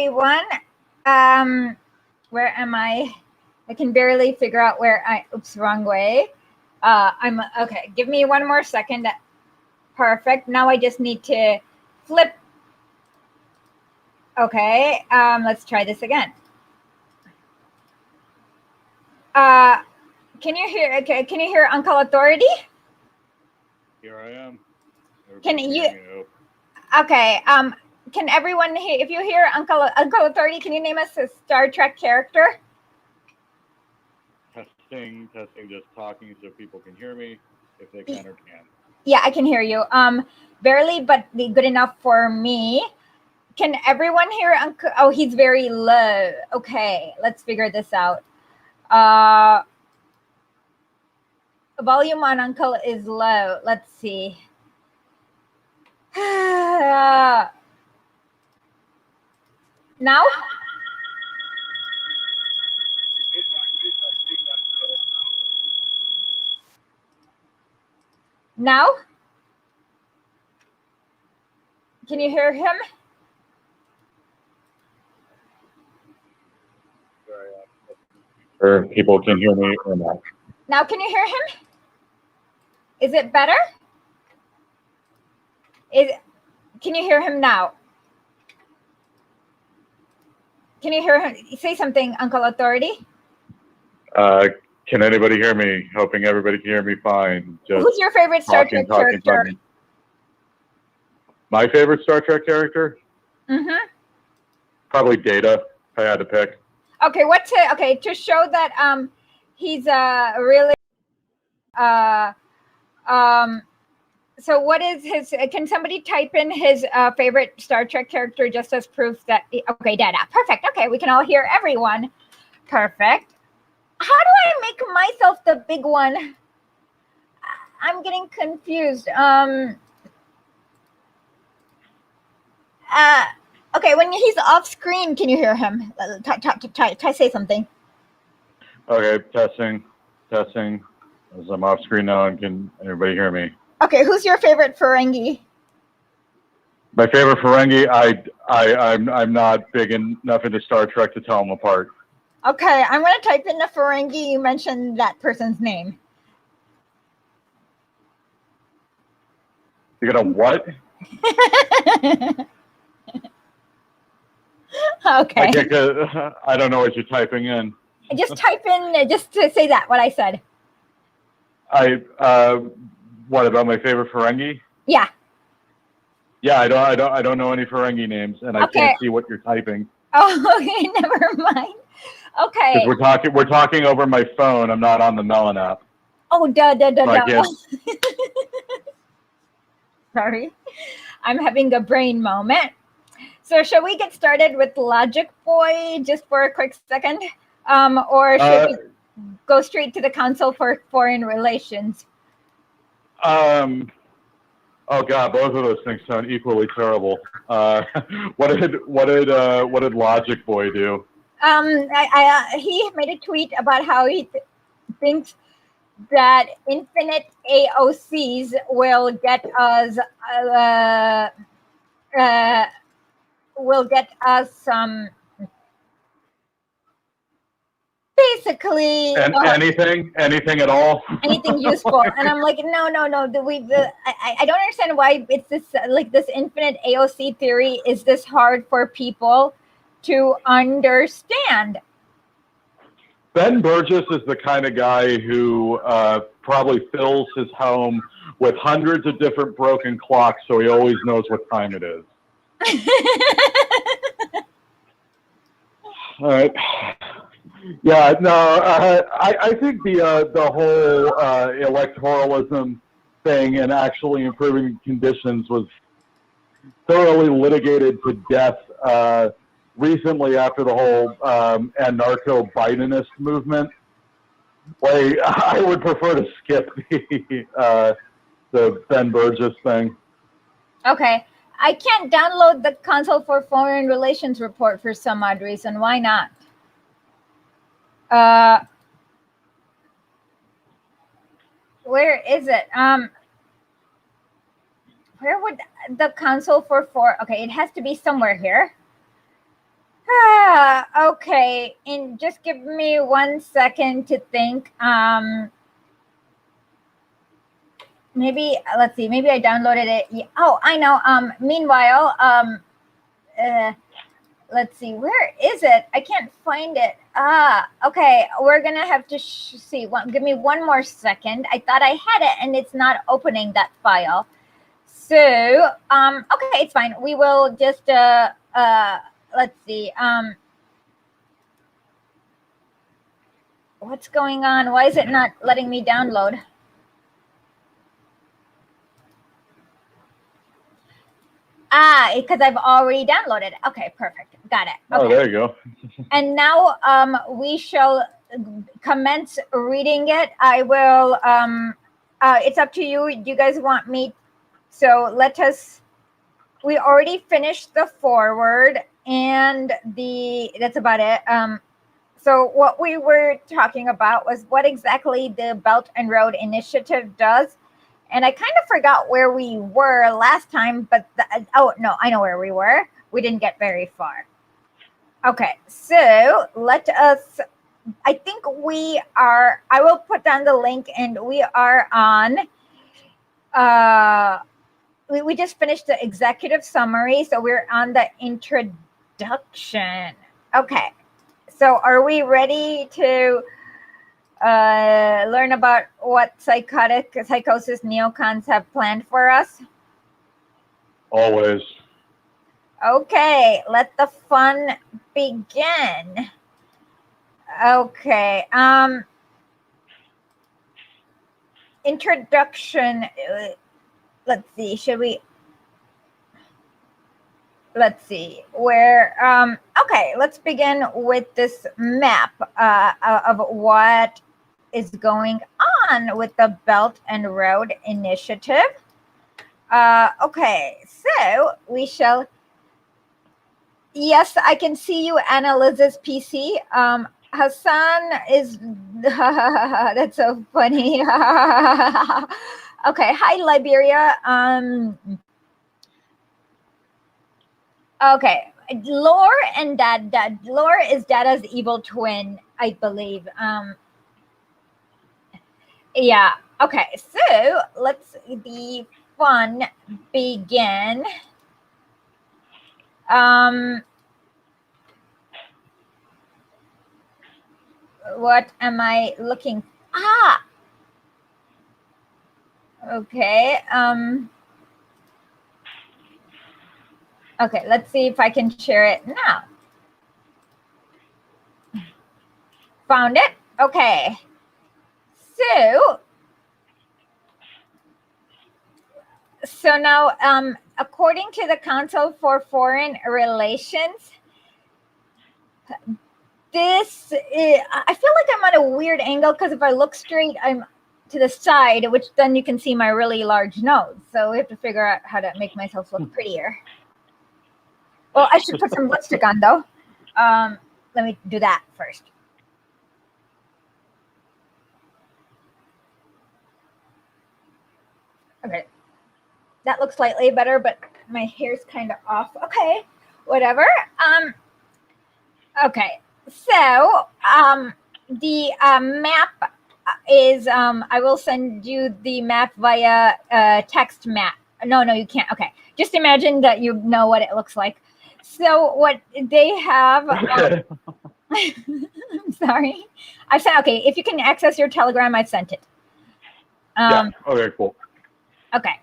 everyone. Where am I? I can barely figure out where oops, wrong way. I'm okay. Give me one more second. Perfect. Now I just need to flip. Okay. Let's try this again. Can you hear? Okay. Can you hear Uncle Authority? Here I am. Can you? Okay. Can everyone hear? If you hear Uncle Authority, can you name us a Star Trek character? Testing, just talking so people can hear me, if they can or can't. Yeah, I can hear you. Barely, but good enough for me. Can everyone hear Uncle? Oh, he's very low. Okay, let's figure this out. Volume on Uncle is low. Let's see. Now? Now? Can you hear him? Or people can hear me or not. Now can you hear him? Is it better? Can you hear him now? Can you hear him? Say something, Uncle Authority. Can anybody hear me? Hoping everybody can hear me fine. Just who's your favorite Star Trek character? My favorite Star Trek character? Mm-hmm. Probably Data, if I had to pick. Okay, to show that he's really so what is his, can somebody type in his favorite Star Trek character just as proof that, okay, Data. Perfect. Okay, we can all hear everyone. Perfect. How do I make myself the big one? I'm getting confused. Okay, when he's off screen, can you hear him? Try say something. Okay, testing. As I'm off screen now, and can everybody hear me? Okay, who's your favorite Ferengi? My favorite Ferengi, I'm not big enough into Star Trek to tell them apart. Okay, I'm going to type in the Ferengi. You mentioned that person's name. You're going to what? Okay. I don't know what you're typing in. Just type in, just to say that, what I said. What about my favorite Ferengi? Yeah. Yeah, I don't know any Ferengi names, and I can't see what you're typing. Oh, okay, never mind. Okay. We're talking over my phone. I'm not on the Melon app. Oh, Sorry, I'm having a brain moment. So, shall we get started with Logic Boy just for a quick second, or should we go straight to the Council for Foreign Relations? Oh God, both of those things sound equally terrible. What did Logic Boy do? He made a tweet about how he thinks that infinite AOCs will get us some. Basically, anything at all, anything useful. And I'm like, no. I don't understand why it's this this infinite AOC theory is this hard for people to understand. Ben Burgess is the kind of guy who probably fills his home with hundreds of different broken clocks, so he always knows what time it is. All right. Yeah, no, I think the whole electoralism thing and actually improving conditions was thoroughly litigated to death recently after the whole anarcho-Bidenist movement. Like, I would prefer to skip the Ben Burgess thing. Okay. I can't download the Council for Foreign Relations report for some odd reason. Why not? Where is it? Where would the Council for okay, it has to be somewhere here. Okay. And just give me 1 second to think. Maybe let's see. Maybe I downloaded it. Oh, I know. Meanwhile, let's see. Where is it? I can't find it. Okay. We're gonna have to see. Give me 1 more second. I thought I had it, and it's not opening that file. So, okay, it's fine. We will just let's see. What's going on? Why is it not letting me download? Because I've already downloaded it. Okay, perfect. Got it. Okay. Oh, there you go. And now we shall commence reading it. I will, it's up to you. Do you guys want me? So let us, we already finished the foreword and that's about it. So what we were talking about was what exactly the Belt and Road Initiative does. And I kind of forgot where we were last time, but oh, no, I know where we were. We didn't get very far. Okay, so let us, I think we are, I will put down the link, and we are on, we just finished the executive summary, so we're on the introduction. Okay, so are we ready to learn about what psychosis neocons have planned for us? Always. Okay, let the fun begin. Okay, introduction. Let's see, let's see where, okay, let's begin with this map of what is going on with the Belt and Road Initiative. Okay, so we shall, yes, I can see you, Anna Liz's PC. Hassan is, that's so funny. Okay, hi, Liberia. Okay, Lore and Dad. Lore is Dada's evil twin, I believe. Yeah. Okay. So let's the fun begin. What am I looking? Okay. Okay. Let's see if I can share it now. Found it. Okay. So now, according to the Council for Foreign Relations, this is, I feel like I'm at a weird angle because if I look straight, I'm to the side, which then you can see my really large nose. So we have to figure out how to make myself look prettier. Well, I should put some lipstick on though. Let me do that first. Okay, that looks slightly better, but my hair's kind of off. Okay, whatever. Okay, so the map is, I will send you the map via text map. No, you can't. Okay, just imagine that you know what it looks like. So what they have, I'm sorry. I said, okay, if you can access your Telegram, I've sent it. Yeah, okay, cool. Okay,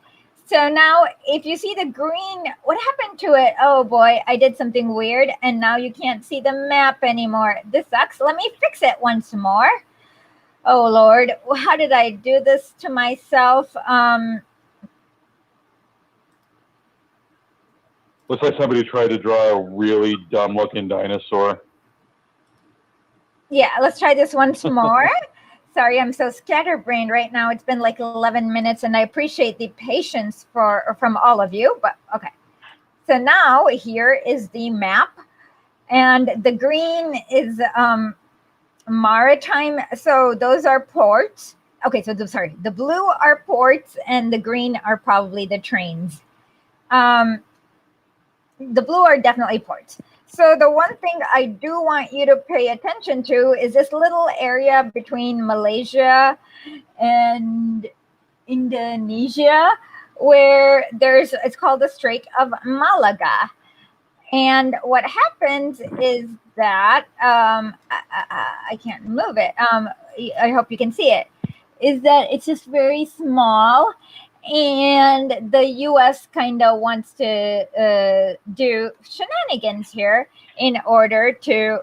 so now if you see the green, what happened to it? Oh boy, I did something weird and now you can't see the map anymore. This sucks. Let me fix it once more. Oh Lord, how did I do this to myself? Looks like somebody tried to draw a really dumb looking dinosaur. Yeah, let's try this once more. Sorry, I'm so scatterbrained right now. It's been like 11 minutes and I appreciate the patience from all of you, but okay. So now here is the map and the green is maritime. So those are ports. Okay, so the blue are ports and the green are probably the trains. The blue are definitely ports. So the one thing I do want you to pay attention to is this little area between Malaysia and Indonesia, where it's called the Strait of Malaga. And what happens is that I can't move it. I hope you can see it. Is that it's just very small, and the U.S. kind of wants to do shenanigans here in order to.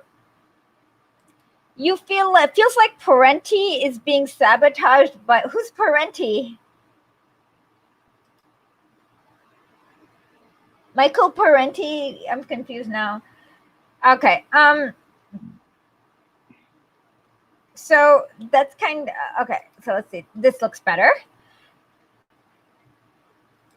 It feels like Parenti is being sabotaged, but who's Parenti? Michael Parenti. I'm confused now. Okay. So that's kind of okay. So let's see. This looks better.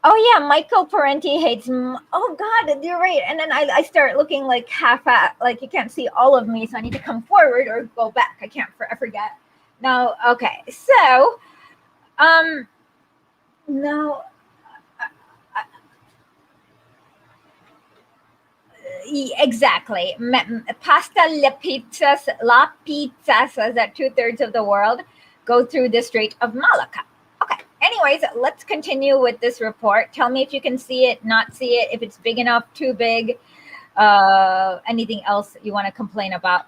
Oh yeah, Michael Parenti hates. Oh God, you're right. And then I start looking like half at, like you can't see all of me, so I need to come forward or go back. I forget. Now, okay. So, no. Exactly. Pasta la pizza says that 2/3 of the world go through the Strait of Malacca. Okay. Anyways, let's continue with this report. Tell me if you can see it, not see it, if it's big enough, too big, anything else you want to complain about.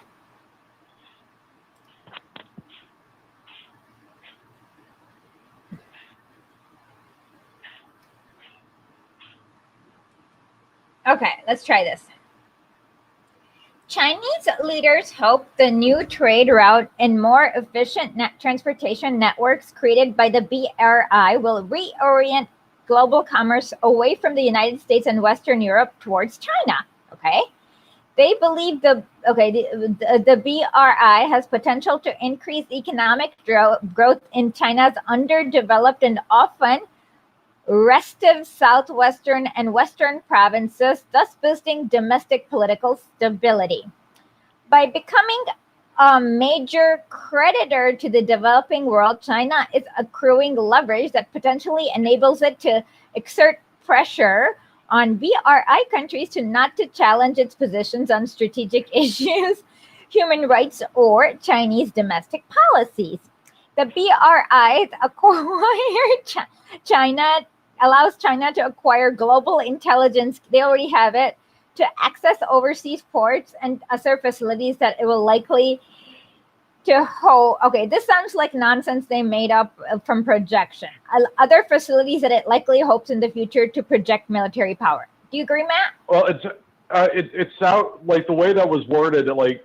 Okay, let's try this. Chinese leaders hope the new trade route and more efficient transportation networks created by the BRI will reorient global commerce away from the United States and Western Europe towards China. Okay. They believe the BRI has potential to increase economic growth in China's underdeveloped and often restive southwestern and western provinces, thus boosting domestic political stability. By becoming a major creditor to the developing world, China is accruing leverage that potentially enables it to exert pressure on BRI countries not to challenge its positions on strategic issues, human rights, or Chinese domestic policies. The BRI allows China to acquire global intelligence. They already have it, to access overseas ports and other facilities that it will likely to hold. Okay, this sounds like nonsense they made up from projection. Other facilities that it likely hopes in the future to project military power. Do you agree, Matt? Well, it sound like the way that was worded, like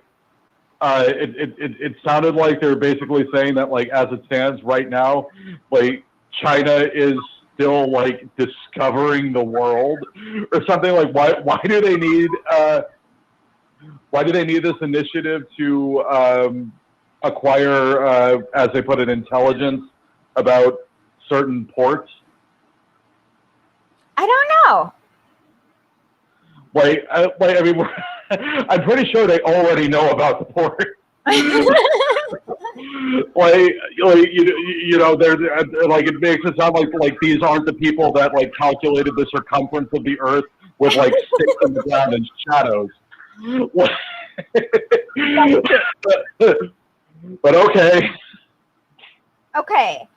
it sounded like they were basically saying that, like, as it stands right now, like China is still like discovering the world or something. Like why do they need this initiative to acquire, as they put it, intelligence about certain ports? I don't know. I mean, I'm pretty sure they already know about the port. you know, they're like, it makes it sound like these aren't the people that like calculated the circumference of the Earth with like sticks in the ground and shadows. But okay. Okay.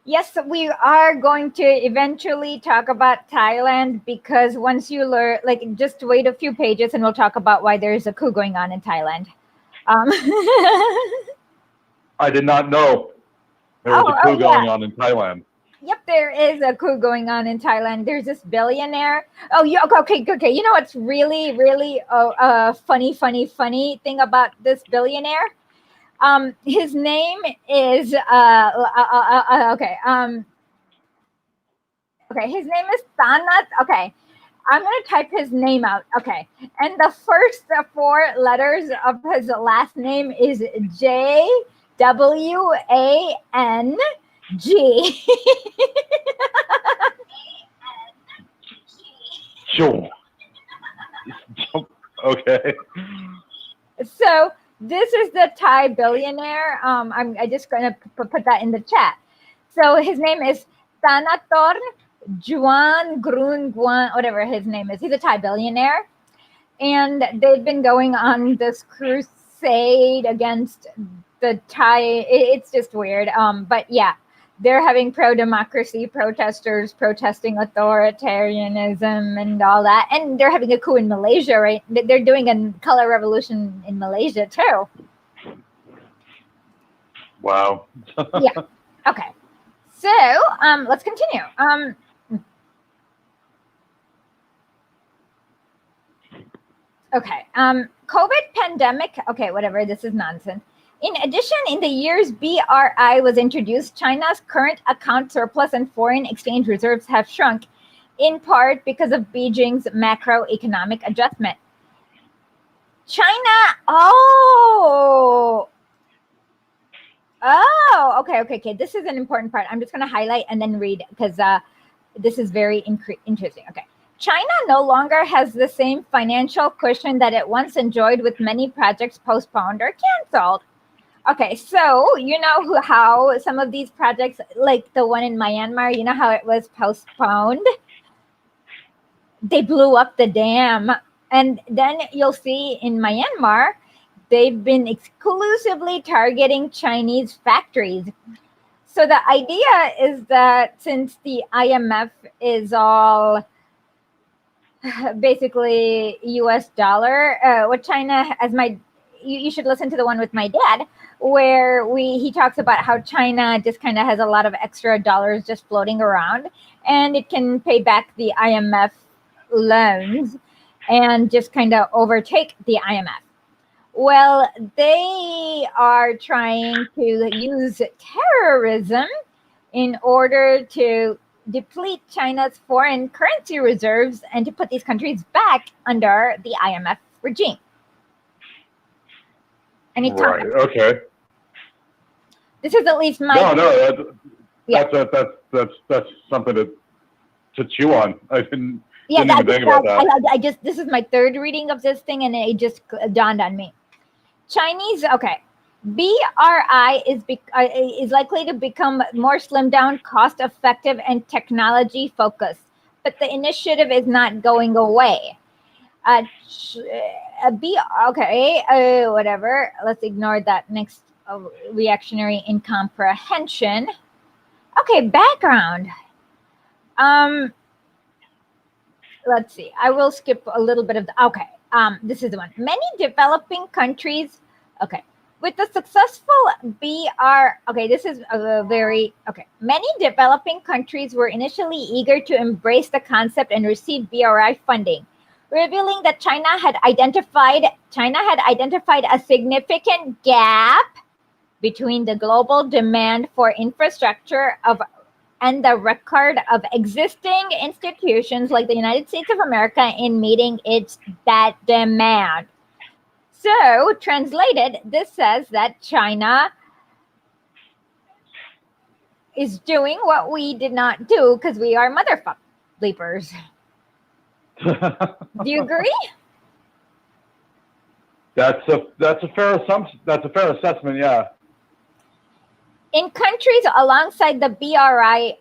Yes, we are going to eventually talk about Thailand, because once you learn, like, just wait a few pages and we'll talk about why there is a coup going on in Thailand. I did not know there was a coup going on in Thailand. Yep, there is a coup going on in Thailand. There's this billionaire. Oh, yeah, okay. You know what's really, really funny thing about this billionaire? His name is okay. Okay, his name is Sanat. Okay, I'm gonna type his name out. Okay, and the first 4 letters of his last name is JWANG. Sure. Okay. So this is the Thai billionaire. I just gonna put that in the chat. So his name is Thanathorn Juan Grun Guan, whatever his name is. He's a Thai billionaire. and they've been going on this crusade against the Thai. It's just weird. But yeah, they're having pro-democracy protesters protesting authoritarianism and all that, and they're having a coup in Malaysia, right? They're doing a color revolution in Malaysia too. Wow. Yeah. Okay. So let's continue. Okay. COVID pandemic. Okay, whatever. This is nonsense. In addition, in the years BRI was introduced, China's current account surplus and foreign exchange reserves have shrunk, in part because of Beijing's macroeconomic adjustment. China. Oh, okay. This is an important part. I'm just going to highlight and then read because this is very interesting. Okay. China no longer has the same financial cushion that it once enjoyed, with many projects postponed or canceled. Okay, so you know how some of these projects, like the one in Myanmar, you know how it was postponed? They blew up the dam. And then you'll see in Myanmar, they've been exclusively targeting Chinese factories. So the idea is that since the IMF is all basically US dollar, what China, as you should listen to the one with my dad, where he talks about how China just kind of has a lot of extra dollars just floating around, and it can pay back the IMF loans and just kind of overtake the IMF. Well, they are trying to use terrorism in order to deplete China's foreign currency reserves and to put these countries back under the IMF regime. Any Right. Okay. This is at least my. No. That's something to chew on. I didn't even think about that. This is my third reading of this thing, and it just dawned on me. Chinese. Okay. BRI is likely to become more slimmed down, cost effective, and technology focused, but the initiative is not going away. Whatever. Let's ignore that next reactionary incomprehension. Okay, background. Let's see. I will skip a little bit of the. Okay. This is the one. Many developing countries. Okay. With the successful this is a very, many developing countries were initially eager to embrace the concept and receive BRI funding, revealing that China had identified a significant gap between the global demand for infrastructure and the record of existing institutions like the United States of America in meeting that demand. So, translated, this says that China is doing what we did not do because we are motherfucker bleepers. Do you agree? That's a fair assumption. That's a fair assessment. Yeah. In countries alongside the BRI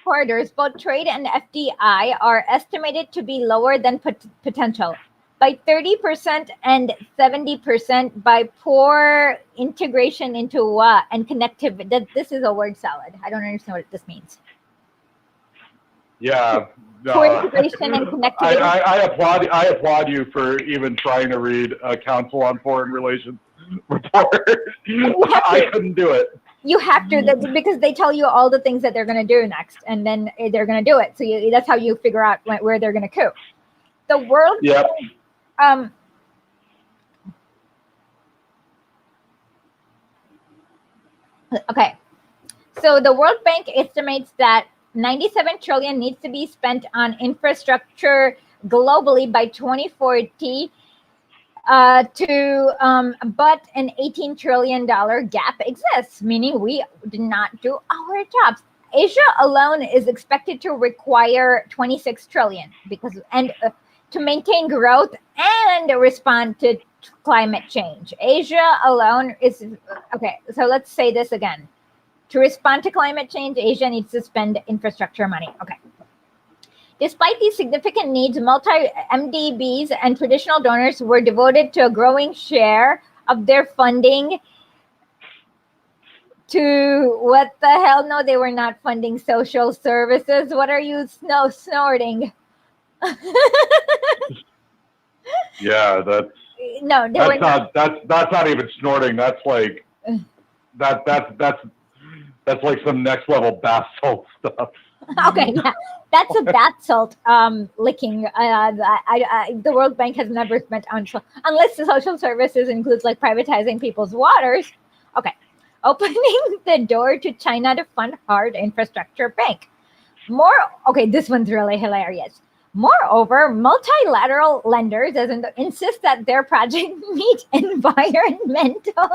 corridors, both trade and FDI are estimated to be lower than potential by 30% and 70% by poor integration into and connectivity. This is a word salad. I don't understand what this means. Yeah. Poor integration and connectivity. I applaud you for even trying to read a Council on Foreign Relations report. I couldn't do it. You have to, because they tell you all the things that they're going to do next, and then they're going to do it. So that's how you figure out where they're going to coup. The world. Yep. Okay. So the World Bank estimates that 97 trillion needs to be spent on infrastructure globally by 2040. But an $18 trillion gap exists, meaning we did not do our jobs. Asia alone is expected to require 26 trillion to maintain growth and respond to climate change. Asia alone is okay. So let's say this again. To respond to climate change, Asia needs to spend infrastructure money. Okay. Despite these significant needs, multi-MDBs and traditional donors were devoted to a growing share of their funding to what the hell? No, they were not funding social services. What are you snorting? Yeah, that's no, they were not. That's not even snorting. That's like that's like some next level bath salt stuff. Okay, yeah, that's a bath salt licking. The World Bank has never spent on unless the social services includes like privatizing people's waters. Okay, opening the door to China to fund hard infrastructure bank. Okay, this one's really hilarious. Moreover, multilateral lenders insist that their project meet environmental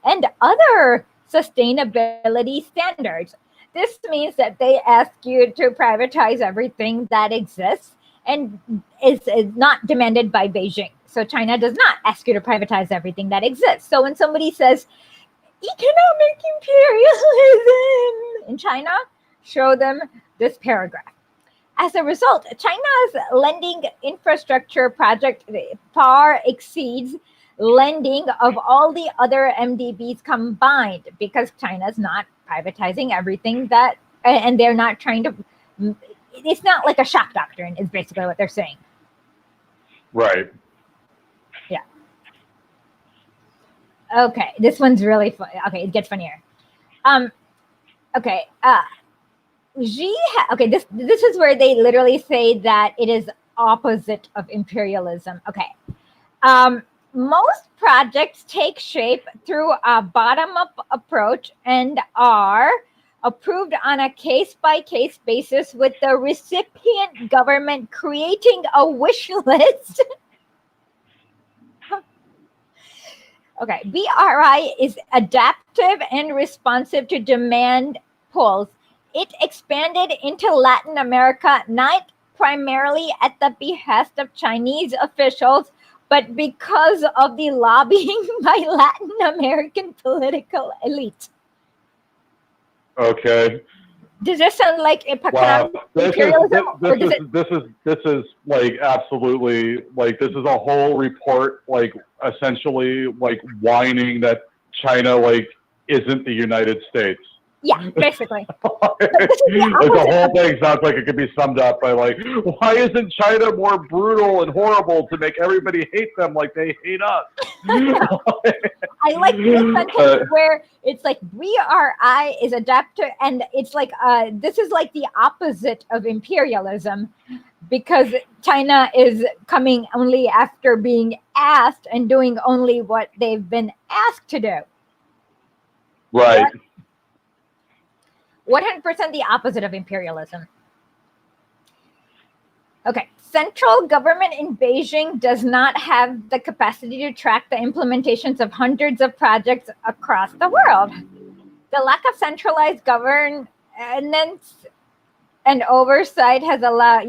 and other sustainability standards. This means that they ask you to privatize everything that exists and is not demanded by Beijing. So China does not ask you to privatize everything that exists. So when somebody says economic imperialism in China, show them this paragraph. As a result, China's lending infrastructure project far exceeds lending of all the other MDBs combined because China's not privatizing everything that, and they're not trying to, it's not like a shock doctrine is basically what they're saying. Right. Yeah. Okay, this one's really fun. Okay, it gets funnier. Okay, okay, this is where they literally say that it is opposite of imperialism. Okay. Most projects take shape through a bottom-up approach and are approved on a case-by-case basis with the recipient government creating a wish list. Okay, BRI is adaptive and responsive to demand pulls. It expanded into Latin America, not primarily at the behest of Chinese officials, but because of the lobbying by Latin American political elite. Okay. Does this sound like imperialism? This is like absolutely like this is a whole report like essentially like whining that China like isn't the United States. Yeah, basically. Like the whole thing sounds like it could be summed up by like, why isn't China more brutal and horrible to make everybody hate them like they hate us? I like this sentence where it's like BRI is adaptive, and it's like this is like the opposite of imperialism because China is coming only after being asked and doing only what they've been asked to do. Right. 100% the opposite of imperialism. Okay, central government in Beijing does not have the capacity to track the implementations of hundreds of projects across the world. The lack of centralized governance and oversight has allowed,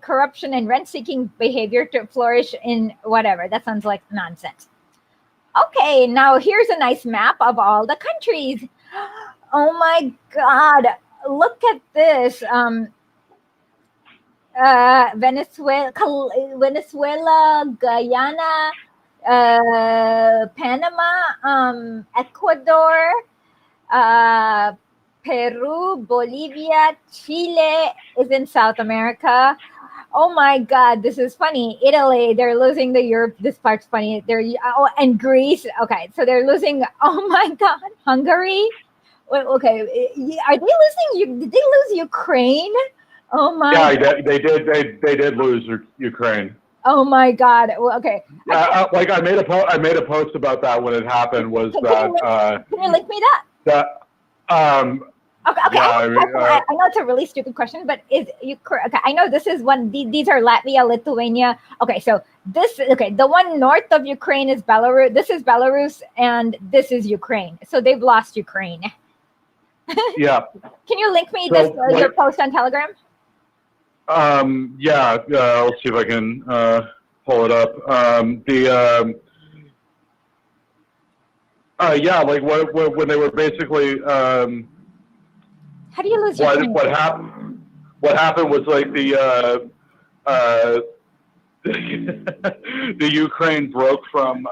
corruption and rent-seeking behavior to flourish in whatever. That sounds like nonsense. Okay, now here's a nice map of all the countries. Oh my God, look at this. Venezuela, Guyana, Panama, Ecuador, Peru, Bolivia, Chile is in South America. Oh my God, this is funny. Italy, they're losing the Europe. This part's funny. And Greece. Okay, so they're losing. Oh my God, Hungary. Okay, are they losing? Did they lose Ukraine? Oh my! Yeah, they did lose Ukraine. Oh my God! Well, okay. I made a post about that when it happened. Can you link me that? Okay. Yeah, I know it's a really stupid question, but is Ukraine? Okay, I know this is one. These are Latvia, Lithuania. Okay, so the one north of Ukraine is Belarus. This is Belarus, and this is Ukraine. So they've lost Ukraine. Yeah. Can you link me your post on Telegram? Yeah. Let's see if I can pull it up. Like when they were basically. How do you lose Ukraine? What happened? what happened was like the Ukraine broke from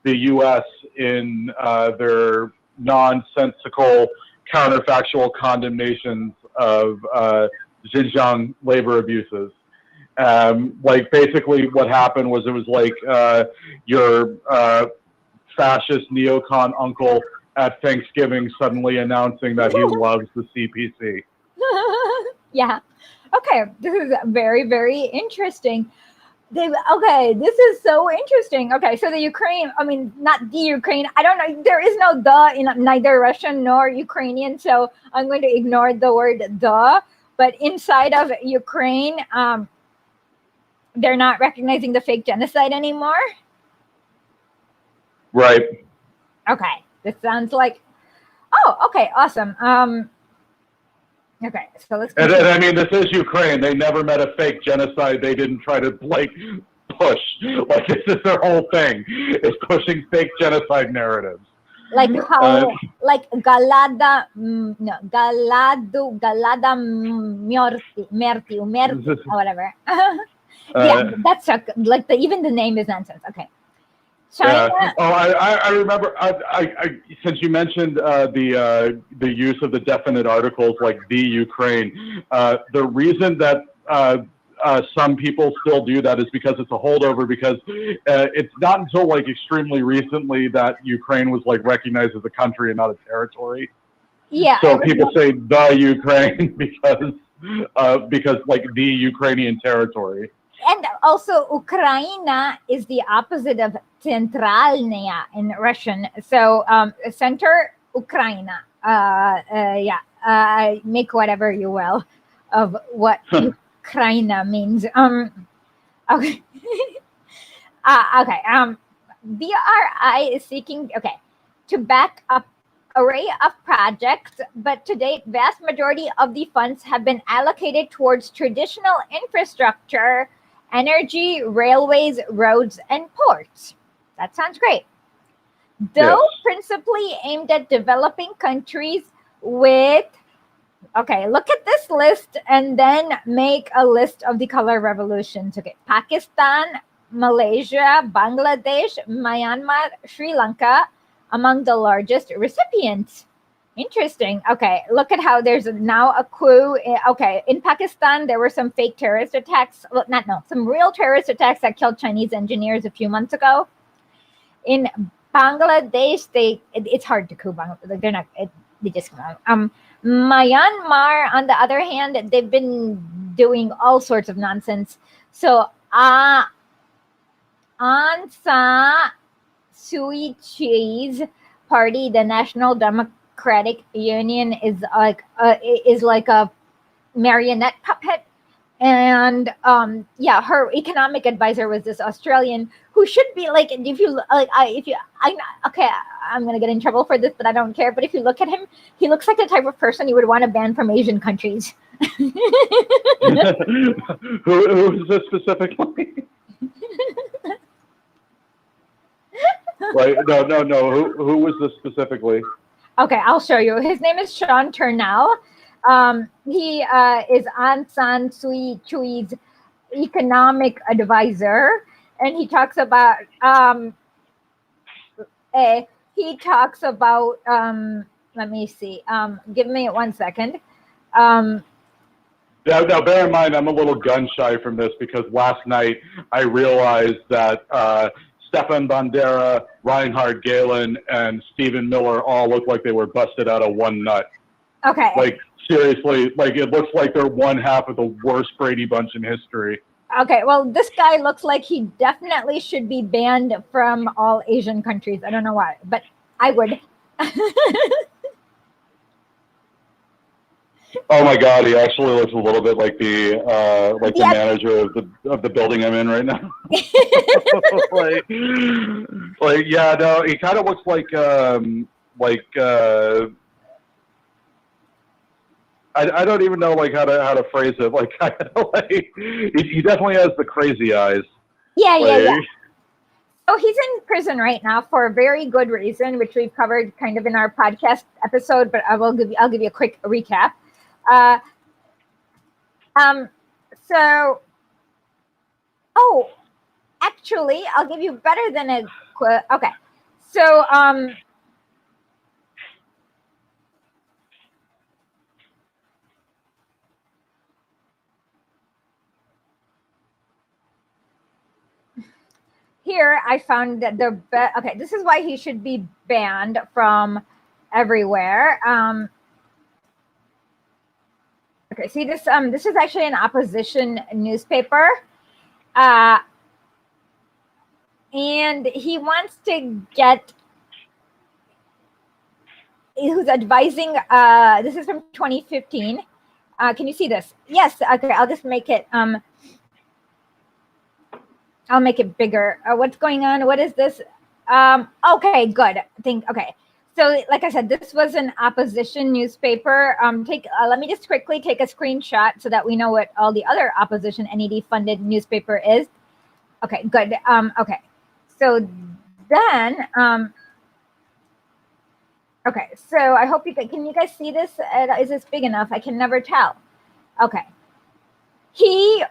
the U.S. in their nonsensical, counterfactual condemnations of Xinjiang labor abuses. Like basically what happened was it was like your fascist neocon uncle at Thanksgiving suddenly announcing that he loves the CPC. Yeah. Okay. This is very, very interesting. Okay, this is so interesting. Okay, so the Ukraine, I mean, not the Ukraine. I don't know. There is no the in neither Russian nor Ukrainian, so I'm going to ignore the word the. But inside of Ukraine, they're not recognizing the fake genocide anymore. Right. Okay, this sounds like. Oh, okay, awesome. Okay, so let's. And I mean, this is Ukraine. They never met a fake genocide. They didn't try to like push. Like this is their whole thing. Is pushing fake genocide narratives. Like how, like Galada, no, Galada Merti, or whatever. Yeah, that's like even the name is nonsense. Okay. China. Yeah. Oh, I remember. I since you mentioned the use of the definite articles like the Ukraine, the reason that some people still do that is because it's a holdover. Because it's not until like extremely recently that Ukraine was like recognized as a country and not a territory. Yeah. So people say the Ukraine because like the Ukrainian territory. And also, Ukraina is the opposite of Centralnaya in Russian. So, center Ukraina. Make whatever you will of what Ukraina means. Okay. Okay. BRI is seeking to back up array of projects, but to date, vast majority of the funds have been allocated towards traditional infrastructure, energy, railways, roads, and ports. That sounds great. Though principally aimed at developing countries with, look at this list and then make a list of the color revolutions. Okay, Pakistan, Malaysia, Bangladesh, Myanmar, Sri Lanka, among the largest recipients. Interesting. Okay, look at how there's now a coup. Okay, in Pakistan, there were some fake terrorist attacks. Well, some real terrorist attacks that killed Chinese engineers a few months ago. In Bangladesh, it's hard to coup. Like they're not. They just Myanmar, on the other hand, they've been doing all sorts of nonsense. So Aung San Suu Kyi's party, the National Democratic Union, is like a marionette puppet, and her economic advisor was this Australian who should be like, I'm gonna get in trouble for this, but I don't care. But if you look at him, he looks like the type of person you would want to ban from Asian countries. Who is this specifically? Right? No. Who was this specifically? Okay, I'll show you. His name is Sean Turnell. He is Aung San Suu Kyi's economic advisor, and he talks about let me see. Give me 1 second. Now, bear in mind, I'm a little gun shy from this because last night I realized that Stefan Bandera, Reinhard Gehlen, and Stephen Miller all look like they were busted out of one nut. Okay. Like, seriously, like it looks like they're one half of the worst Brady Bunch in history. Okay, well, this guy looks like he definitely should be banned from all Asian countries. I don't know why, but I would. Oh my God, he actually looks a little bit like the manager of the building I'm in right now. He kind of looks like I don't even know like how to phrase it. Like he definitely has the crazy eyes. Yeah. So he's in prison right now for a very good reason, which we've covered kind of in our podcast episode. But I'll give you a quick recap. So, oh, actually, I'll give you better than a okay. So, here I found that okay, this is why he should be banned from everywhere. Okay, see this this is actually an opposition newspaper. And he wants to get who's advising this is from 2015. Can you see this? Yes, okay, I'll just make it I'll make it bigger. What's going on? What is this? Okay, good. Okay. So, like I said, this was an opposition newspaper. Let me just quickly take a screenshot so that we know what all the other opposition NED funded newspaper is. Okay, good. Okay. So then, okay. So I hope can you guys see this? Is this big enough? I can never tell. Okay. He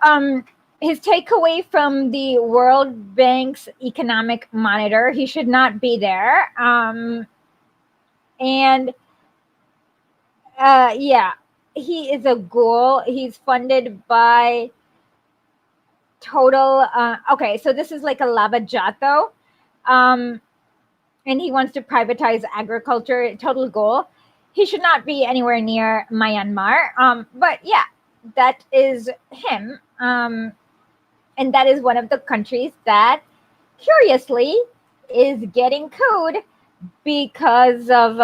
his takeaway from the World Bank's economic monitor, he should not be there. And yeah, he is a ghoul. He's funded by Total. Okay, so this is like a lava jato. And he wants to privatize agriculture. Total ghoul. He should not be anywhere near Myanmar. But yeah, that is him. And that is one of the countries that, curiously, is getting cooed because of,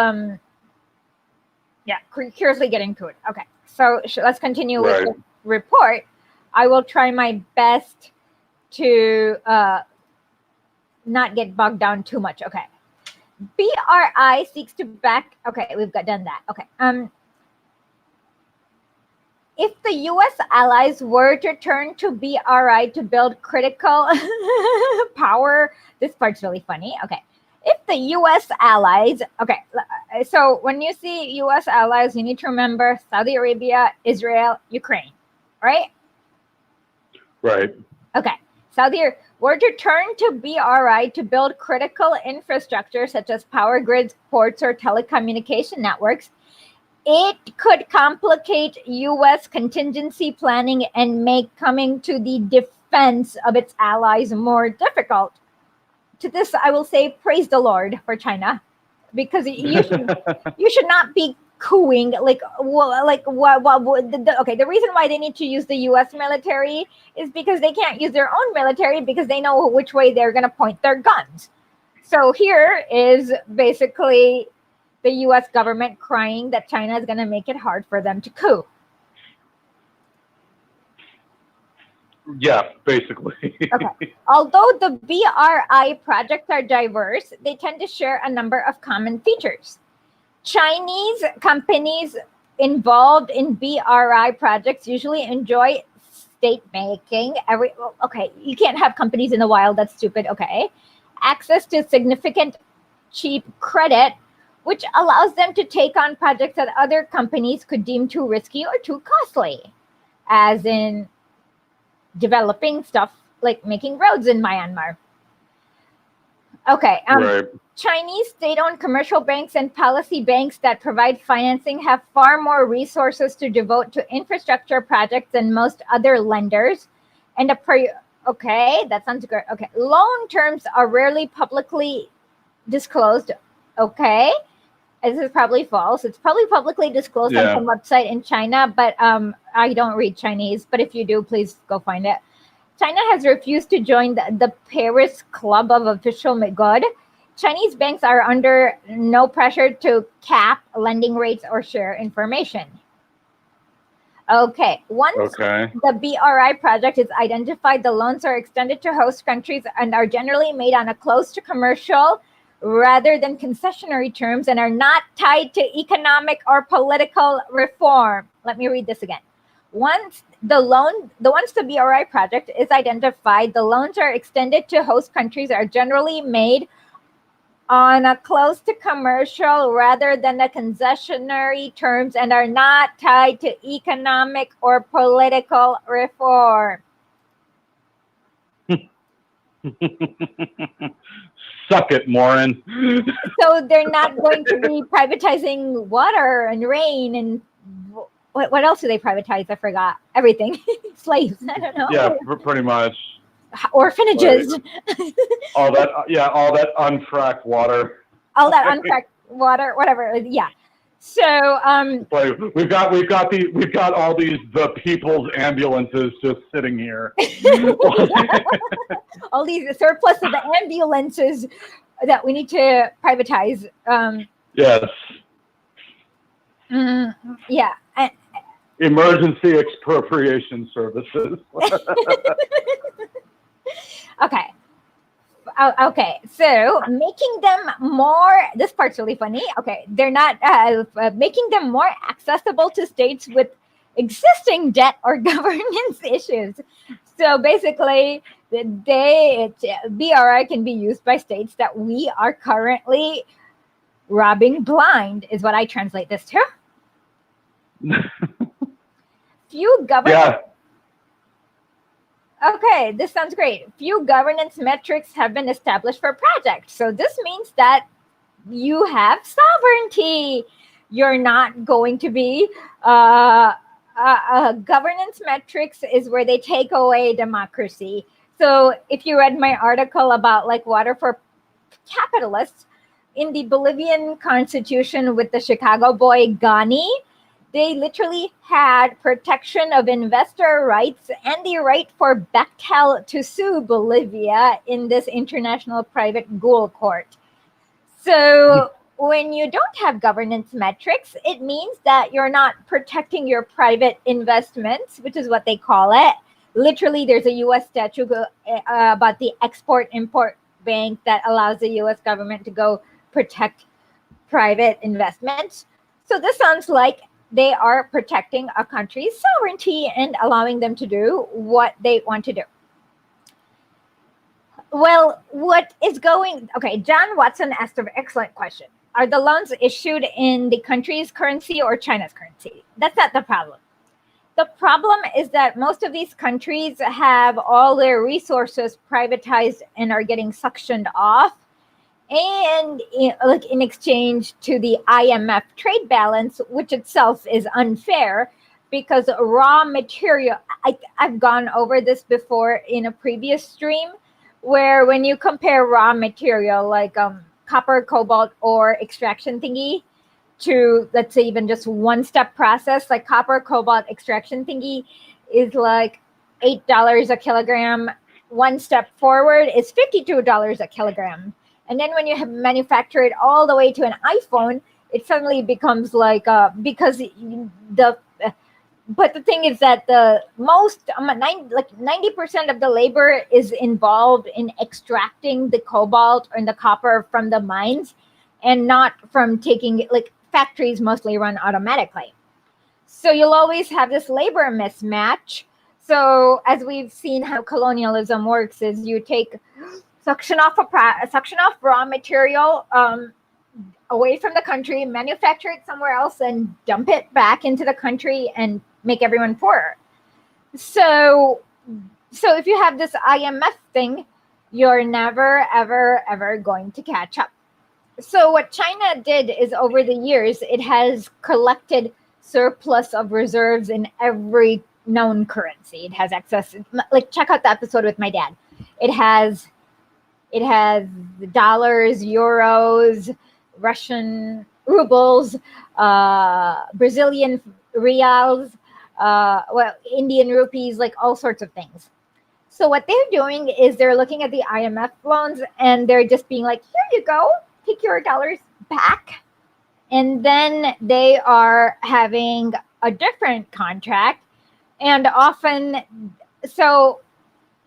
curiously getting cooed. Okay, so let's continue with the report. I will try my best to not get bogged down too much. Okay. BRI seeks to back, okay, we've done that. Okay. If the U.S. allies were to turn to BRI to build critical power, this part's really funny. Okay. If the U.S. allies, okay, so when you see U.S. allies, you need to remember Saudi Arabia, Israel, Ukraine, right? Right. Okay. Saudi were to turn to BRI to build critical infrastructure such as power grids, ports, or telecommunication networks, it could complicate U.S. contingency planning and make coming to the defense of its allies more difficult. To this, I will say, praise the Lord for China, because you should not be cooing okay. The reason why they need to use the U.S. military is because they can't use their own military because they know which way they're going to point their guns. So here is basically the U.S. government crying that China is going to make it hard for them to coup. Yeah, basically. Okay. Although the BRI projects are diverse, they tend to share a number of common features. Chinese companies involved in BRI projects usually enjoy state making. Okay, you can't have companies in the wild. That's stupid. Okay. Access to significant cheap credit, which allows them to take on projects that other companies could deem too risky or too costly, as in developing stuff like making roads in Myanmar. Okay. Right. Chinese state-owned commercial banks and policy banks that provide financing have far more resources to devote to infrastructure projects than most other lenders. And okay, that sounds good. Okay. Loan terms are rarely publicly disclosed. Okay. This is probably false. It's probably publicly disclosed on some website in China, but I don't read Chinese. But if you do, please go find it. China has refused to join the Paris Club of Official Good. Chinese banks are under no pressure to cap lending rates or share information. Okay. Once the BRI project is identified, the loans are extended to host countries and are generally made on a close to commercial rather than concessionary terms and are not tied to economic or political reform. Let me read this again. Once the BRI project is identified, the loans are extended to host countries are generally made on a close to commercial rather than the concessionary terms and are not tied to economic or political reform. Suck it, Morin. So they're not going to be privatizing water and rain and what else do they privatize? I forgot. Everything. Slaves. I don't know. Yeah, pretty much. Orphanages. Like, all that unfracked water. All that unfracked water, whatever. Yeah. So like we've got all these the people's ambulances just sitting here. All these surplus of the ambulances that we need to privatize. Yes. Yeah. Emergency expropriation services. Okay. Okay, so making them more, this part's really funny. Okay, they're not making them more accessible to states with existing debt or governance issues. So basically, BRI can be used by states that we are currently robbing blind, is what I translate this to. Few governance. Yeah. Okay, this sounds great. Few governance metrics have been established for projects. So this means that you have sovereignty. You're not going to be governance metrics is where they take away democracy. So if you read my article about like water for capitalists, in the Bolivian constitution with the Chicago boy Ghani, they literally had protection of investor rights and the right for Bechtel to sue Bolivia in this international private ghoul court. So when you don't have governance metrics, it means that you're not protecting your private investments, which is what they call it. Literally, there's a U.S. statute about the Export-Import Bank that allows the U.S. government to go protect private investments. So this sounds like they are protecting a country's sovereignty and allowing them to do what they want to do. Well, okay, John Watson asked an excellent question. Are the loans issued in the country's currency or China's currency? That's not the problem. The problem is that most of these countries have all their resources privatized and are getting suctioned off. And in exchange to the IMF trade balance, which itself is unfair because raw material, I've gone over this before in a previous stream, where when you compare raw material like copper, cobalt, or extraction thingy to, let's say, even just one-step process, like copper, cobalt, extraction thingy is like $8 a kilogram. One step forward is $52 a kilogram. And then when you have manufactured it all the way to an iPhone, it suddenly becomes like but the thing is that the most 90% of the labor is involved in extracting the cobalt and the copper from the mines, and not from taking it. Like factories mostly run automatically, so you'll always have this labor mismatch. So as we've seen how colonialism works, is you take suction off raw material away from the country, manufacture it somewhere else, and dump it back into the country and make everyone poorer. So if you have this IMF thing, you're never, ever, ever going to catch up. So what China did is, over the years, it has collected surplus of reserves in every known currency. It has excess. Like, check out the episode with my dad. It has dollars, euros, Russian rubles, Brazilian reals, Indian rupees, like all sorts of things. So what they're doing is they're looking at the IMF loans and they're just being like, here you go, take your dollars back. And then they are having a different contract. And often, so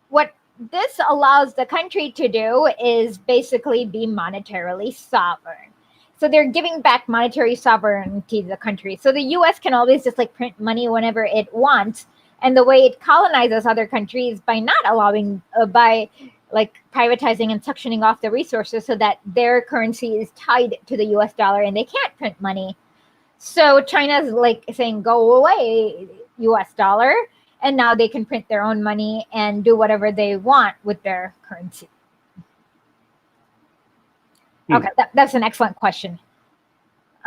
what this allows the country to do is basically be monetarily sovereign. So they're giving back monetary sovereignty to the country. So the US can always just like print money whenever it wants. And the way it colonizes other countries by not allowing, by like privatizing and suctioning off the resources so that their currency is tied to the US dollar and they can't print money. So China's like saying, go away, US dollar. And now they can print their own money and do whatever they want with their currency. Okay, that's an excellent question.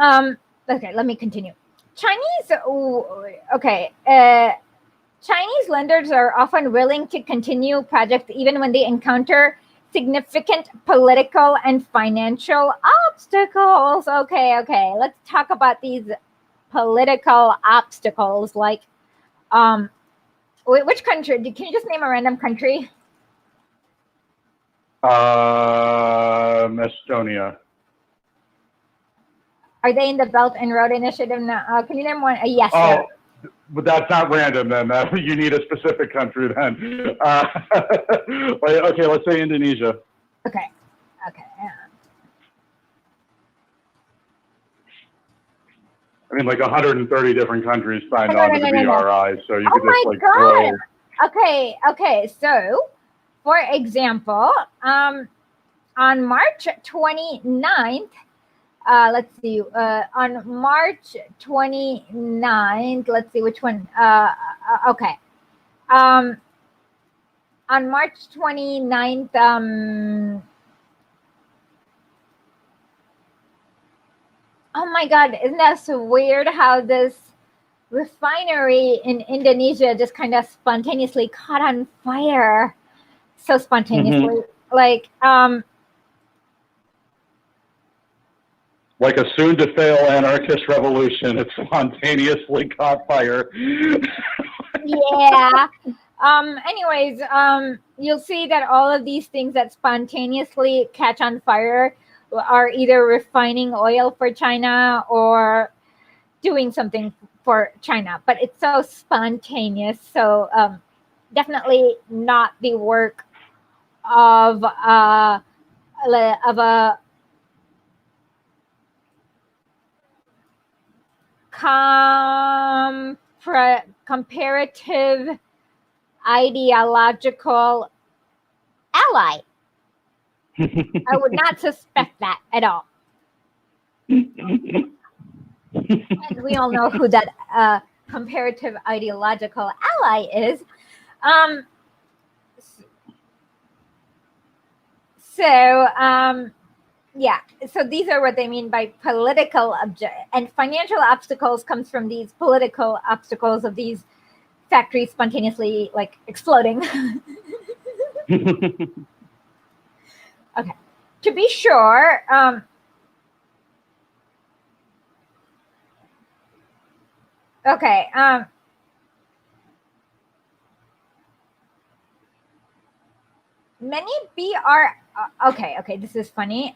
Okay, let me continue. Chinese lenders are often willing to continue projects even when they encounter significant political and financial obstacles. Okay, let's talk about these political obstacles. Like, which country? Can you just name a random country? Estonia. Are they in the Belt and Road Initiative now? Can you name one? Yes. Oh, but that's not random then. You need a specific country then. Okay, let's say Indonesia. Okay. Yeah. I mean, like 130 different countries signed on to the BRI, so you could just like God. Okay. So, for example, on March 29th, let's see, on March 29th, let's see which one. Okay. On March 29th, oh my God, isn't that so weird how this refinery in Indonesia just kind of spontaneously caught on fire? So spontaneously. Like a soon-to-fail anarchist revolution, it spontaneously caught fire. Yeah. Anyways, you'll see that all of these things that spontaneously catch on fire are either refining oil for China or doing something for China. But it's so spontaneous. So definitely not the work of a comparative ideological ally. I would not suspect that at all. And we all know who that comparative ideological ally is. Yeah, so these are what they mean by political and financial obstacles comes from these political obstacles of these factories spontaneously like exploding. Okay, to be sure, okay, many BR. Okay, this is funny.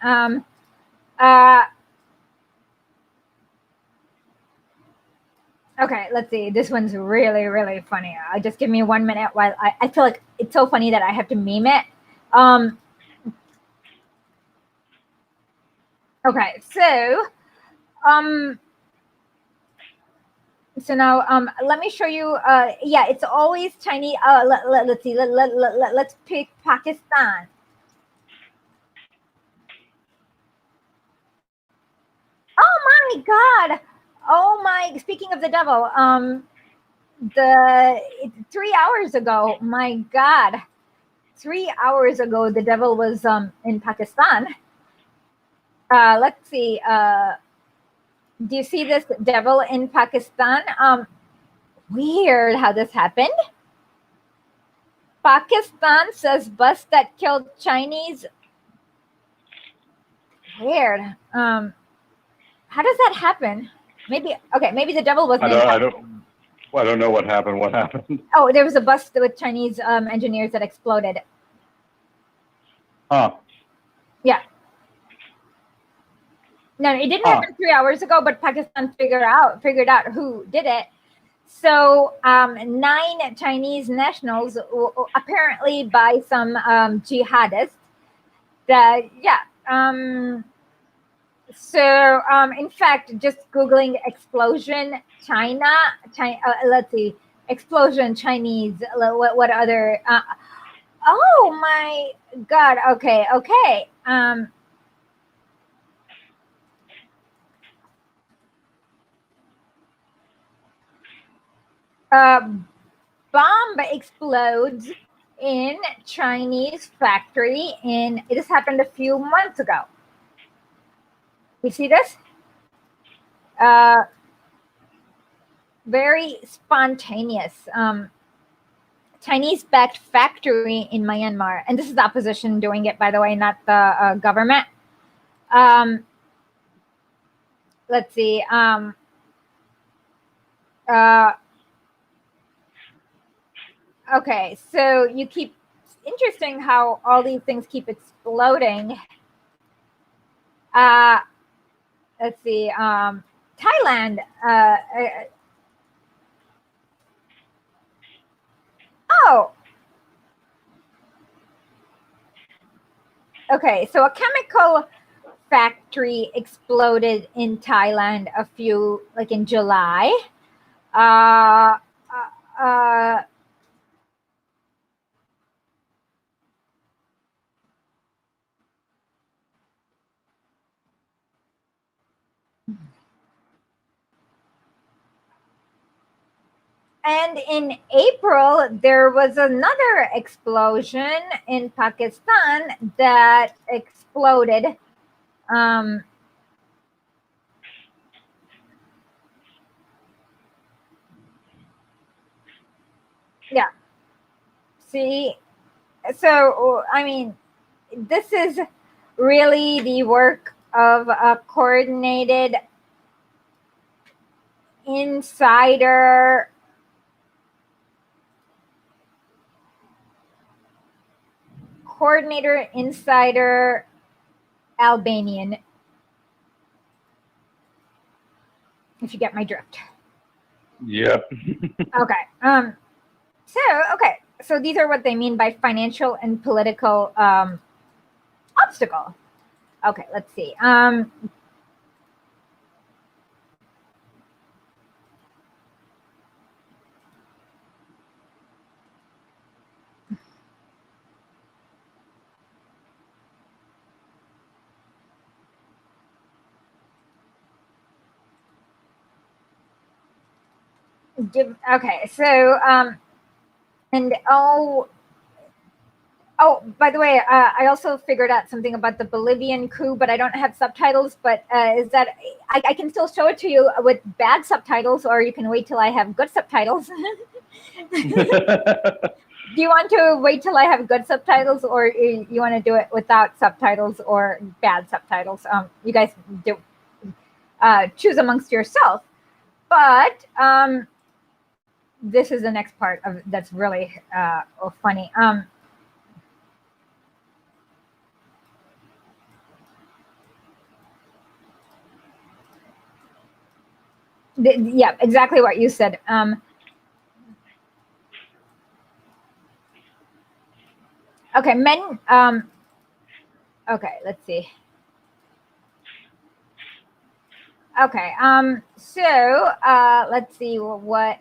Okay, let's see. This one's really, really funny. Just give me 1 minute while I feel like it's so funny that I have to meme it. Okay, so now let me show you. Yeah, it's always Chinese. Let's see. Let's pick Pakistan. Oh my God! Oh my! Speaking of the devil, 3 hours ago. My God, 3 hours ago, the devil was in Pakistan. Let's see. Do you see this devil in Pakistan? Weird how this happened. Pakistan says bus that killed Chinese. Weird. How does that happen? Maybe the devil wasn't. I don't know what happened. What happened? Oh, there was a bus with Chinese engineers that exploded. Huh. Yeah. No, it didn't happen 3 hours ago, but Pakistan figured out who did it. So 9 Chinese nationals, apparently by some jihadists. So in fact, just Googling explosion China. Let's see, explosion Chinese. What other? Oh my God. Okay. Okay. Bomb explodes in Chinese factory it has happened a few months ago. You see this? Very spontaneous. Chinese-backed factory in Myanmar, and this is the opposition doing it, by the way, not the government. Let's see. Okay, so interesting how all these things keep exploding. Let's see. Thailand. Oh. Okay, so a chemical factory exploded in Thailand in July. And in April, there was another explosion in Pakistan that exploded. Yeah. See, so, I mean, this is really the work of a coordinated insider Albanian, if you get my drift. Yep. Okay. So these are what they mean by financial and political obstacle. Okay, let's see. Okay, so and by the way, I also figured out something about the Bolivian coup, but I don't have subtitles. But is that I can still show it to you with bad subtitles, or you can wait till I have good subtitles. Do you want to wait till I have good subtitles, or you want to do it without subtitles or bad subtitles? You guys do choose amongst yourself. But this is the next part of that's really funny. Yeah, exactly what you said. Okay, men. Okay, let's see. Okay. So let's see what.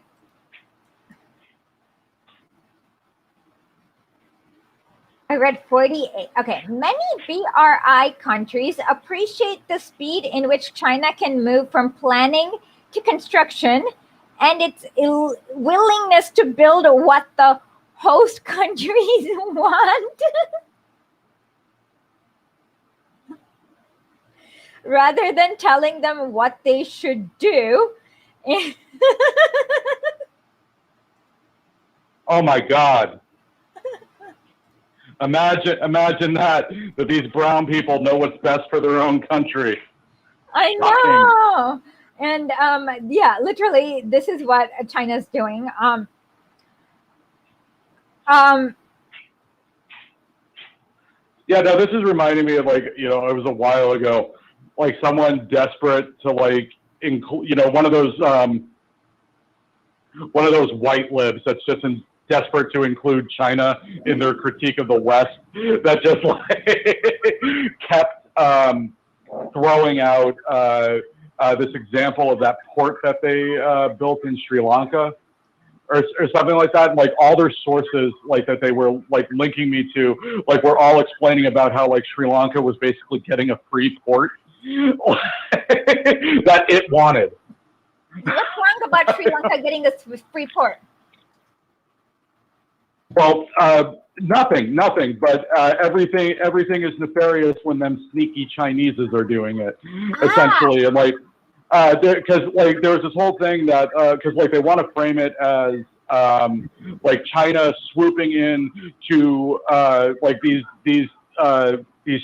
I read 48. Okay. Many BRI countries appreciate the speed in which China can move from planning to construction and its willingness to build what the host countries want rather than telling them what they should do. Oh my God. Imagine that these brown people know what's best for their own country. I know. And yeah, literally, this is what China's doing. Yeah, no, this is reminding me of it was a while ago, like someone desperate to include, one of those white libs that's just desperate to include China in their critique of the West, that just kept throwing out this example of that port that they built in Sri Lanka, or something like that. And, like, all their sources, like, that they were, like, linking me to, like, were all explaining about how, like, Sri Lanka was basically getting a free port that it wanted. What's wrong about Sri Lanka getting a free port? Well, nothing. But everything is nefarious when them sneaky Chineses are doing it, essentially. And, like, because, like, there was this whole thing that because, like, they want to frame it as like China swooping in to like these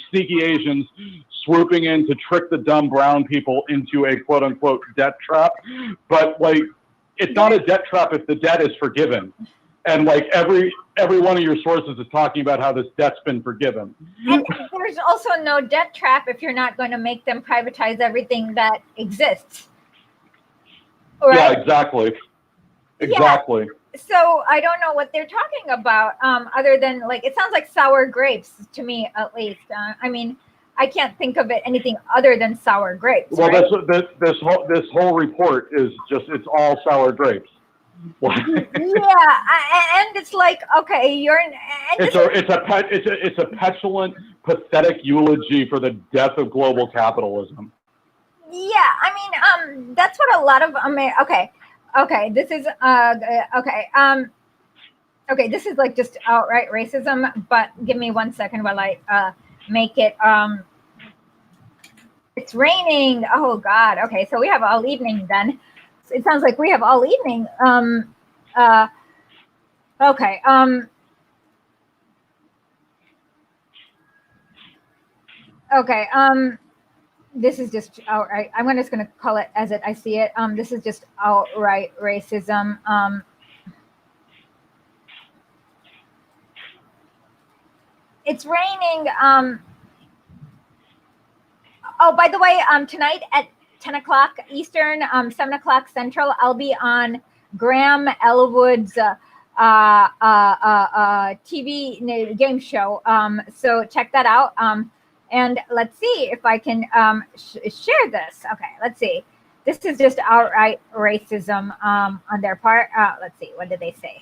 sneaky Asians swooping in to trick the dumb brown people into a quote unquote debt trap. But, like, it's not a debt trap if the debt is forgiven. And, like, every one of your sources is talking about how this debt's been forgiven. And there's also no debt trap if you're not going to make them privatize everything that exists. Right? Yeah, exactly. Exactly. Yeah. So I don't know what they're talking about, other than, like, it sounds like sour grapes to me, at least. I mean, I can't think of it anything other than sour grapes. Well, right? this whole report is just, it's all sour grapes. Yeah, and it's like, okay, it's a petulant, pathetic eulogy for the death of global capitalism. Yeah, I mean, that's what a lot of okay, this is okay, this is like just outright racism. But give me 1 second while I make it. It's raining. Oh God. Okay, so we have all evening then. It sounds like we have all evening. Okay. Okay. This is just outright. I'm just going to call it as I see it. This is just outright racism. It's raining. Oh, by the way, tonight at 10 o'clock Eastern, 7 o'clock Central, I'll be on Graham Elwood's TV game show. So check that out. And let's see if I can share this. Okay, let's see. This is just outright racism on their part. Let's see. What did they say?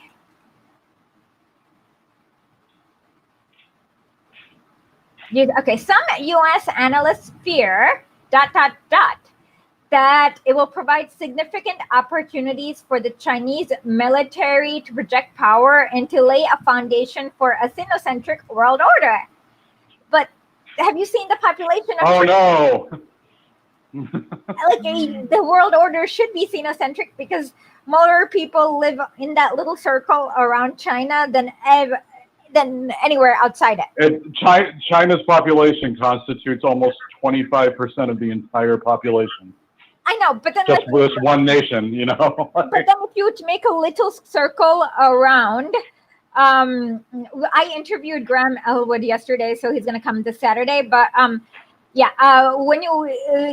Okay, some U.S. analysts fear ... that it will provide significant opportunities for the Chinese military to project power and to lay a foundation for a Sinocentric world order. But have you seen the population of China? Like, the world order should be Sinocentric because more people live in that little circle around China than anywhere outside it. China's population constitutes almost 25% of the entire population. I know, but then just this one nation, you know. But then if you make a little circle around, I interviewed Graham Elwood yesterday, so he's going to come this Saturday. But yeah, when you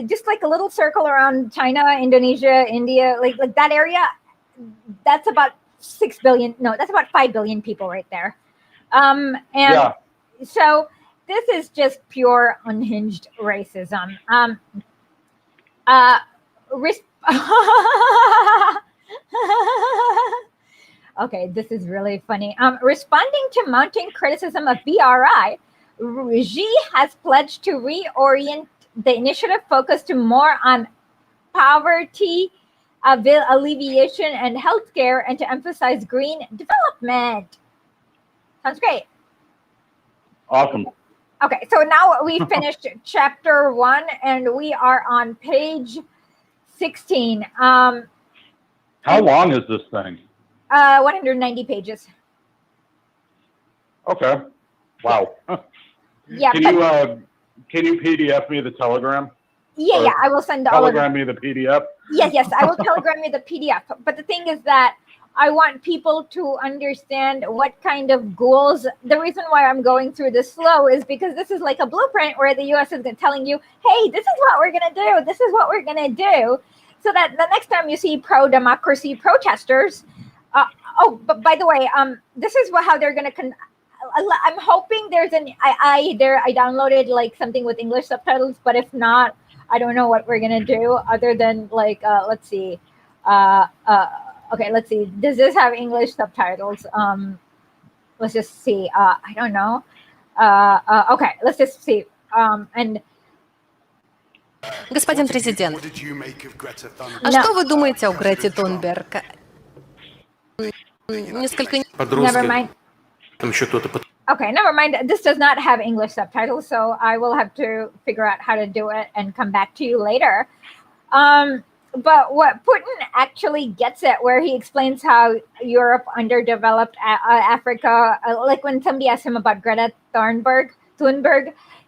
just like a little circle around China, Indonesia, India, like that area, that's about 6 billion. No, that's about 5 billion people right there. And yeah. So this is just pure unhinged racism. Okay, this is really funny. Responding to mounting criticism of BRI, Xi has pledged to reorient the initiative focused to more on poverty alleviation and healthcare, and to emphasize green development. Sounds great. Awesome. Okay, so now we finished chapter 1, and we are on page 16. How long is this thing? 190 pages. Okay. Wow. Yeah. Can you PDF me the telegram? Yeah, I will send telegram me the PDF. Yes, I will telegram you the PDF. But the thing is that I want people to understand what kind of goals. The reason why I'm going through this slow is because this is like a blueprint where the U.S. is telling you, hey, this is what we're going to do. This is what we're going to do. So that the next time you see pro-democracy protesters, but by the way, this is how they're going to. I'm hoping there's I downloaded like something with English subtitles, but if not, I don't know what we're going to do other than like, let's see. Okay, let's see. Does this have English subtitles? Let's just see. I don't know. Okay, let's just see. And Господин президент, а no, что вы думаете о Грете Тунберг? Несколько... never mind. Okay, never mind. This does not have English subtitles, so I will have to figure out how to do it and come back to you later. But what Putin actually gets at, where he explains how Europe underdeveloped Africa, like when somebody asks him about Greta Thunberg,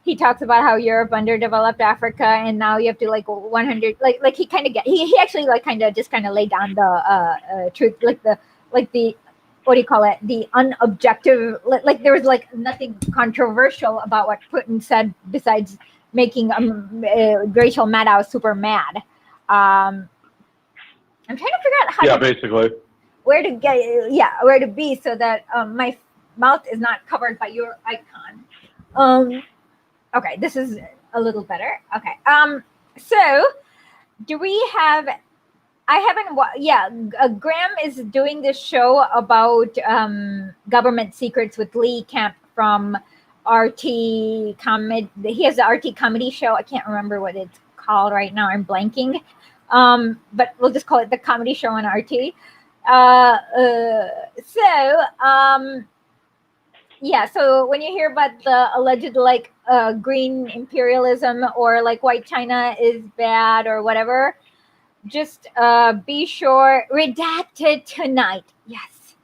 he talks about how Europe underdeveloped Africa, and now you have to like 100, like he kind of he actually like kind of just kind of laid down the truth, like the what do you call it? The unobjective, like there was like nothing controversial about what Putin said besides making Rachel Maddow super mad. I'm trying to figure out how basically where to be so that my mouth is not covered by your icon. Okay, this is a little better. Okay. So do we have? I haven't. Graham is doing this show about government secrets with Lee Camp from RT Comedy. He has the RT Comedy show. I can't remember what it's called right now. I'm blanking. But we'll just call it the comedy show on RT. So when you hear about the alleged like green imperialism or like white China is bad or whatever, just be sure, redacted tonight. Yes.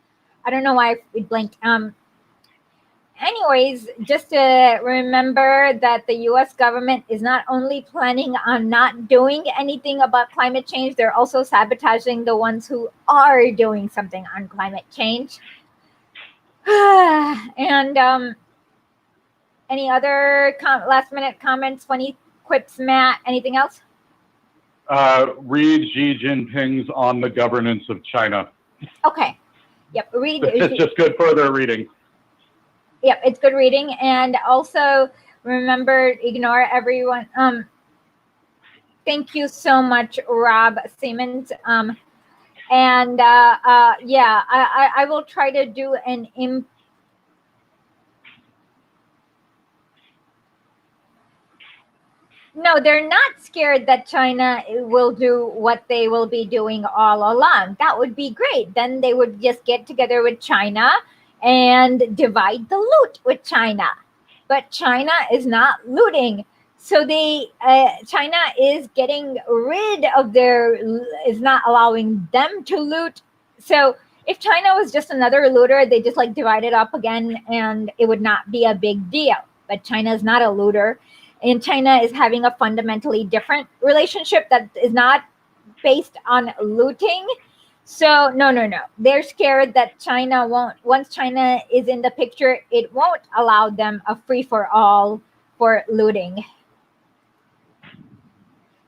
I don't know why it blinked. Anyways, just to remember that the US government is not only planning on not doing anything about climate change, they're also sabotaging the ones who are doing something on climate change. And any other last minute comments, funny quips, Matt? Anything else? Read Xi Jinping's On the Governance of China. Okay. Yep. It's just good further reading. Yep, it's good reading. And also remember, ignore everyone. Thank you so much, Rob Siemens. I will try to do an No, they're not scared that China will do what they will be doing all along. That would be great. Then they would just get together with China and divide the loot with China. But China is not looting. So China is getting rid of is not allowing them to loot. So if China was just another looter, they just like divide it up again and it would not be a big deal. But China is not a looter. And China is having a fundamentally different relationship that is not based on looting. So no. They're scared that China won't, once China is in the picture, it won't allow them a free-for-all for looting.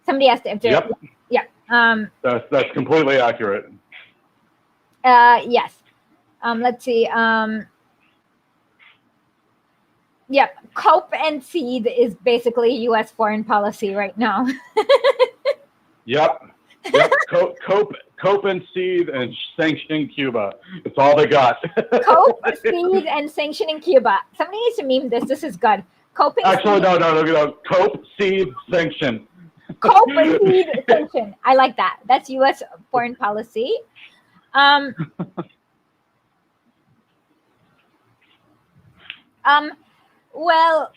Somebody asked if they're... Yep. Yeah. That's completely accurate. Yes. Let's see. Yep, cope and seed is basically U.S. foreign policy right now. Yep. Cope and seed and sanctioning Cuba. It's all they got. Cope, seed, and sanctioning Cuba. Somebody needs to meme this. This is good. Coping. Actually, no. Cope, seed, sanction. Cope, seed, sanction. I like that. That's U.S. foreign policy. Well,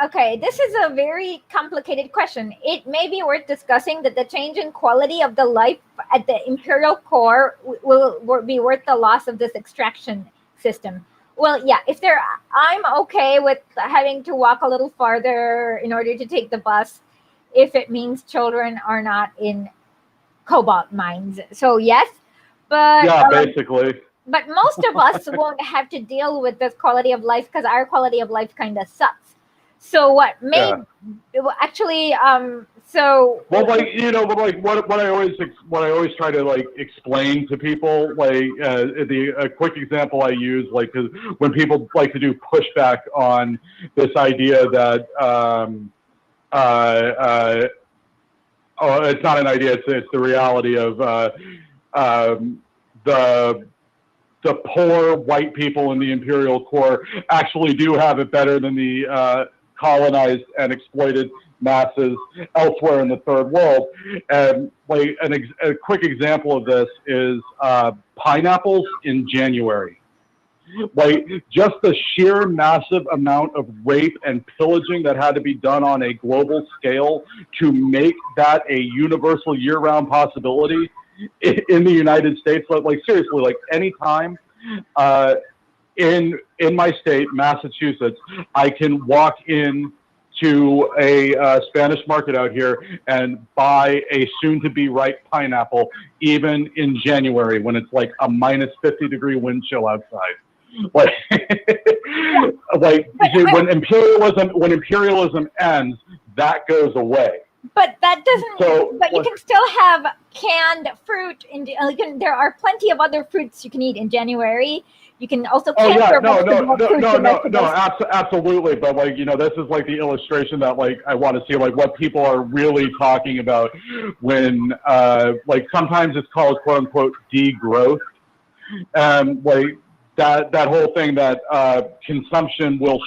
okay, this is a very complicated question. It may be worth discussing that the change in quality of the life at the imperial core will be worth the loss of this extraction system. Well, yeah, I'm okay with having to walk a little farther in order to take the bus if it means children are not in cobalt mines. So yes, but... Yeah, basically. But most of us won't have to deal with this quality of life because our quality of life kind of sucks. So what actually so well, like what I always try to like explain to people, like a quick example I use, like, cause when people like to do pushback on this idea that it's not an idea, it's the reality of the poor white people in the imperial core actually do have it better than the colonized and exploited masses elsewhere in the third world. And like a quick example of this is pineapples in January. Like just the sheer massive amount of rape and pillaging that had to be done on a global scale to make that a universal year-round possibility in the United States. Like seriously, like anytime in my state, Massachusetts, I can walk in to a Spanish market out here and buy a soon-to-be ripe pineapple, even in January when it's like a minus 50-degree wind chill outside. Like, when imperialism ends, that goes away. But that doesn't. So, but you can still have canned fruit. There are plenty of other fruits you can eat in January. You can also can absolutely. But like, this is like the illustration that like I want to see like what people are really talking about when like sometimes it's called quote unquote degrowth, like that whole thing that consumption will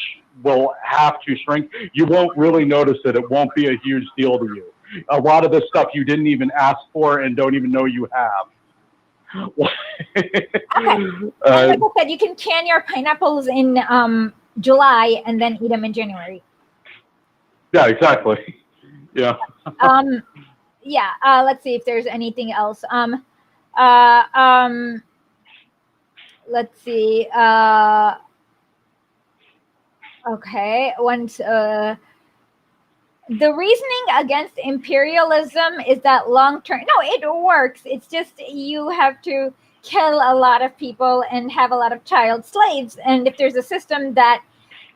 have to shrink. You won't really notice it. It won't be a huge deal to you. A lot of the stuff you didn't even ask for and don't even know you have. Okay. Like I said, you can can your pineapples in July and then eat them in January. Yeah, exactly. Yeah. Yeah. Let's see if there's anything else. Let's see. Okay. Once the reasoning against imperialism is that long-term. No, it works. It's just you have to kill a lot of people and have a lot of child slaves. And if there's a system that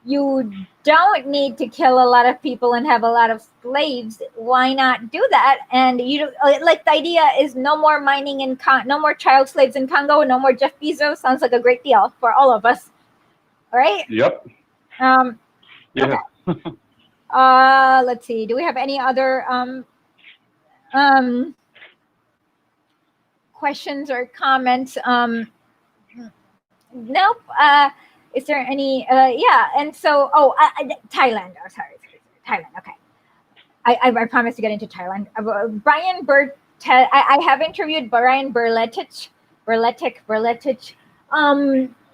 you don't need to kill a lot of people and have a lot of slaves, why not do that? And like the idea is no more mining in no more child slaves in Congo, no more Jeff Bezos. Sounds like a great deal for all of us. All right? Yep. Yeah. Okay. Let's see. Do we have any other questions or comments? Nope. Is there any? Yeah. And so, Thailand. Oh, sorry. Thailand. Okay. I promised to get into Thailand. Brian Burt. I have interviewed Brian Berletich.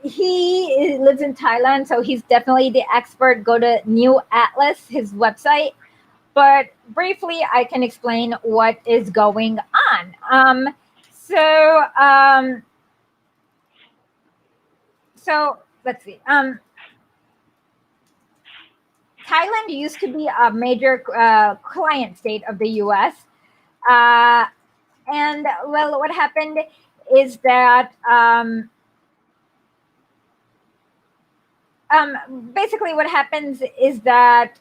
He lives in Thailand, so he's definitely the expert. Go to New Atlas, his website. But briefly, I can explain what is going on. So let's see. Thailand used to be a major client state of the U.S. And well, what happened is that basically what happens is that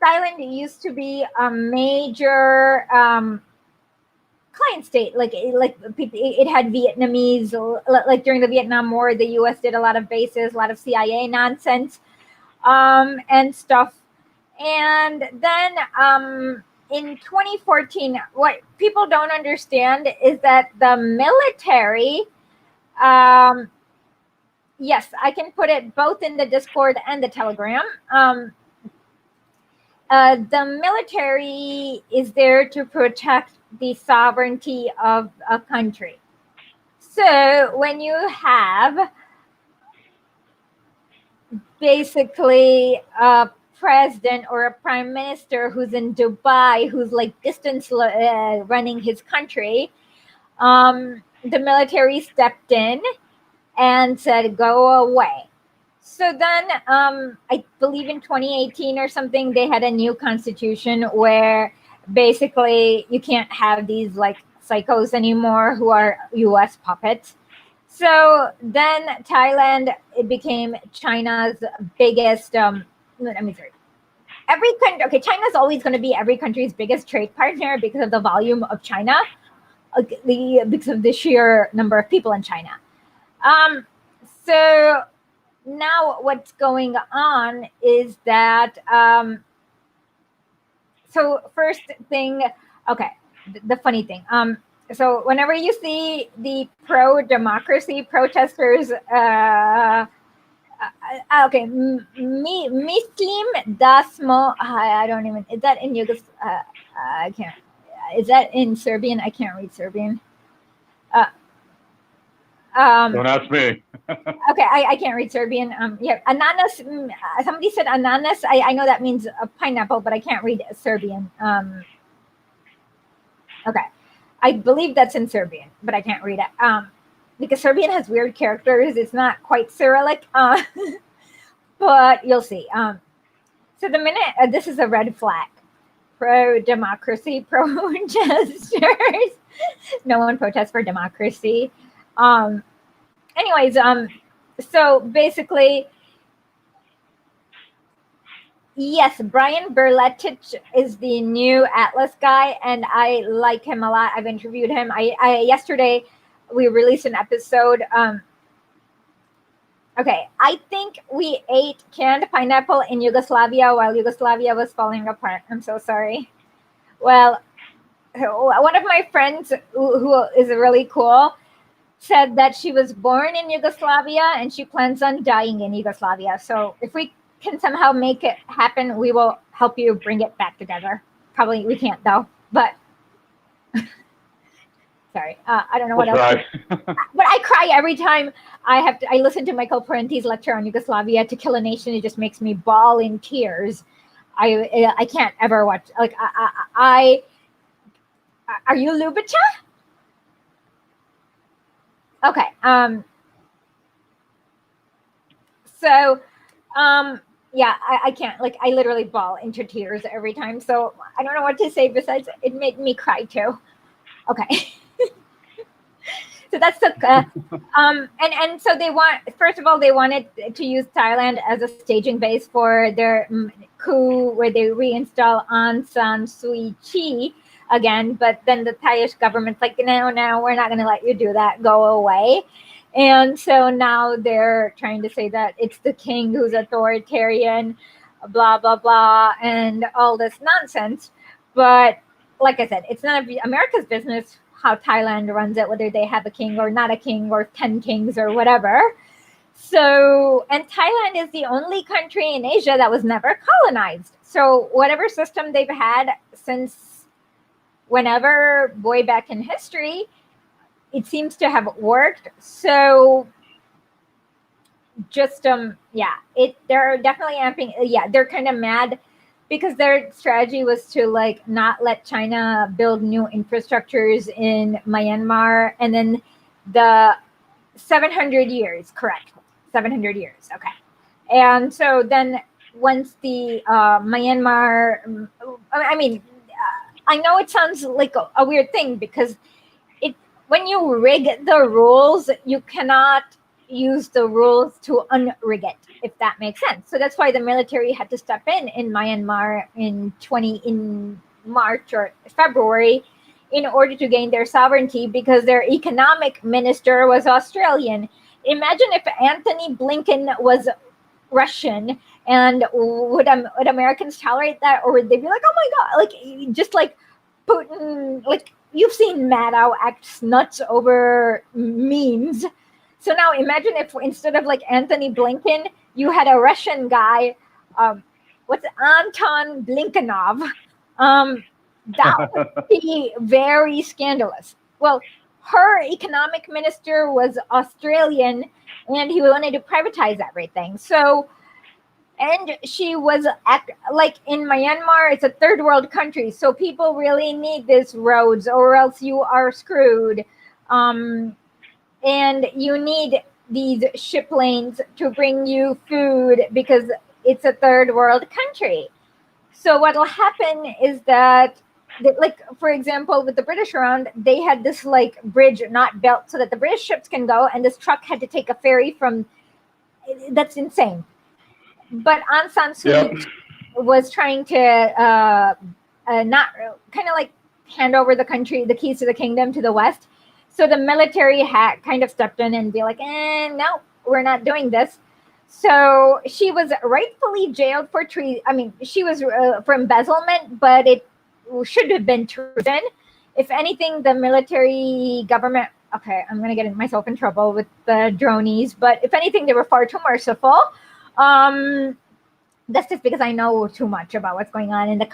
Thailand used to be a major client state. It had Vietnamese. Like during the Vietnam War, the U.S. did a lot of bases, a lot of CIA nonsense, and stuff. And then in 2014, what people don't understand is that the military. Yes, I can put it both in the Discord and the Telegram. The military is there to protect the sovereignty of a country. So when you have basically a president or a prime minister who's in Dubai, who's like distance running his country, the military stepped in and said, go away. So then I believe in 2018 or something, they had a new constitution where basically you can't have these like psychos anymore who are US puppets. So then Thailand, it became China's biggest, China's always going to be every country's biggest trade partner because of the volume of China, because of the sheer number of people in China. So now what's going on is that So first thing, okay, the funny thing. So whenever you see the pro-democracy protesters, okay, Mislim Dasmo. I don't even. Is that in I can't. Is that in Serbian? I can't read Serbian. Uh, Don't ask me. okay, I can't read Serbian. Yeah, ananas. Somebody said ananas. I know that means a pineapple, but I can't read Serbian. Okay, I believe that's in Serbian, but I can't read it. Because Serbian has weird characters. It's not quite Cyrillic. But you'll see. So the minute this is a red flag, pro-democracy protesters. No one protests for democracy. Anyways, so basically, yes, Brian Berletich is the new Atlas guy, and I like him a lot. I've interviewed him. I yesterday we released an episode. Okay, I think we ate canned pineapple in Yugoslavia while Yugoslavia was falling apart. I'm so sorry. Well, one of my friends who is really cool said that she was born in Yugoslavia and she plans on dying in Yugoslavia. So if we can somehow make it happen, we will help you bring it back together. Probably we can't though, but sorry. I don't know what else. But I cry every time I listen to Michael Parenti's lecture on Yugoslavia, To Kill a Nation. It just makes me bawl in tears. I can't ever watch, like, are you Lubitsa? Okay. So, yeah, I can't, like, I literally bawl into tears every time. So I don't know what to say besides it made me cry too. Okay. So that's the and so they wanted to use Thailand as a staging base for their coup where they reinstall Aung San Suu Kyi again, but then the Thailand government's like, no, we're not going to let you do that, go away. And so now they're trying to say that it's the king who's authoritarian, blah blah blah, and all this nonsense. But like I said, it's none of America's business how Thailand runs it, whether they have a king or not a king or 10 kings or whatever. So, and Thailand is the only country in Asia that was never colonized. So whatever system they've had since whenever, way back in history, it seems to have worked. So just, they're definitely amping. Yeah, they're kind of mad because their strategy was to like not let China build new infrastructures in Myanmar, and then the 700 years, correct? 700 years, okay. And so then once the Myanmar, I know it sounds like a weird thing because when you rig the rules, you cannot use the rules to unrig it, if that makes sense. So that's why the military had to step in Myanmar in March or February in order to gain their sovereignty, because their economic minister was Australian. Imagine if Anthony Blinken was Russian, and would Americans tolerate that, or would they be like, oh my god, like just like Putin, like you've seen Maddow act nuts over memes. So now imagine if instead of like Anthony Blinken, you had a Russian guy, what's it, Anton Blinkenov. That would be very scandalous. Well, her economic minister was Australian, and he wanted to privatize everything. So, and she was like in Myanmar, it's a third world country, so people really need these roads, or else you are screwed. And you need these ship lanes to bring you food because it's a third world country. So what will happen is that, like, for example, with the British around, they had this like bridge not built so that the British ships can go, and this truck had to take a ferry from, that's insane. But Aung San Suu Kyi was trying to not kind of like hand over the country, the keys to the kingdom to the West. So the military had kind of stepped in and be like, no, we're not doing this. So she was rightfully jailed for she was for embezzlement, but it should have been treason. If anything, the military government. Okay, I'm gonna get myself in trouble with the dronies, but if anything, they were far too merciful. That's just because I know too much about what's going on in the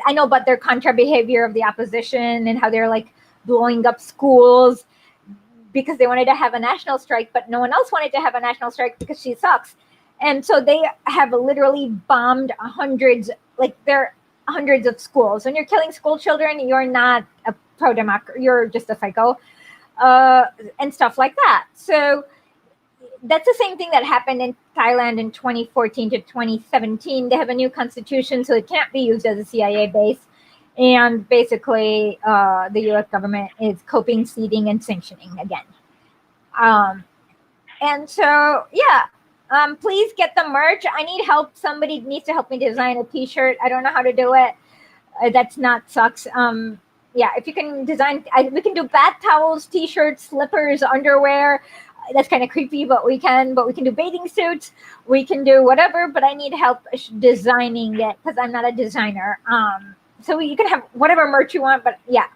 I know about their contra behavior of the opposition and how they're like blowing up schools because they wanted to have a national strike, but no one else wanted to have a national strike because she sucks. And so they have literally bombed hundreds of schools. When you're killing school children, you're not a pro-democrat, you're just a psycho, and stuff like that. So that's the same thing that happened in Thailand in 2014 to 2017. They have a new constitution, so it can't be used as a CIA base. And basically, the U.S. government is coping, seeding, and sanctioning again. And so, yeah, please get the merch. I need help. Somebody needs to help me design a T-shirt. I don't know how to do it. That's not sucks. Yeah, if you can design, we can do bath towels, T-shirts, slippers, underwear. That's kind of creepy, but we can do bathing suits. We can do whatever, but I need help designing it because I'm not a designer. So you can have whatever merch you want, but yeah.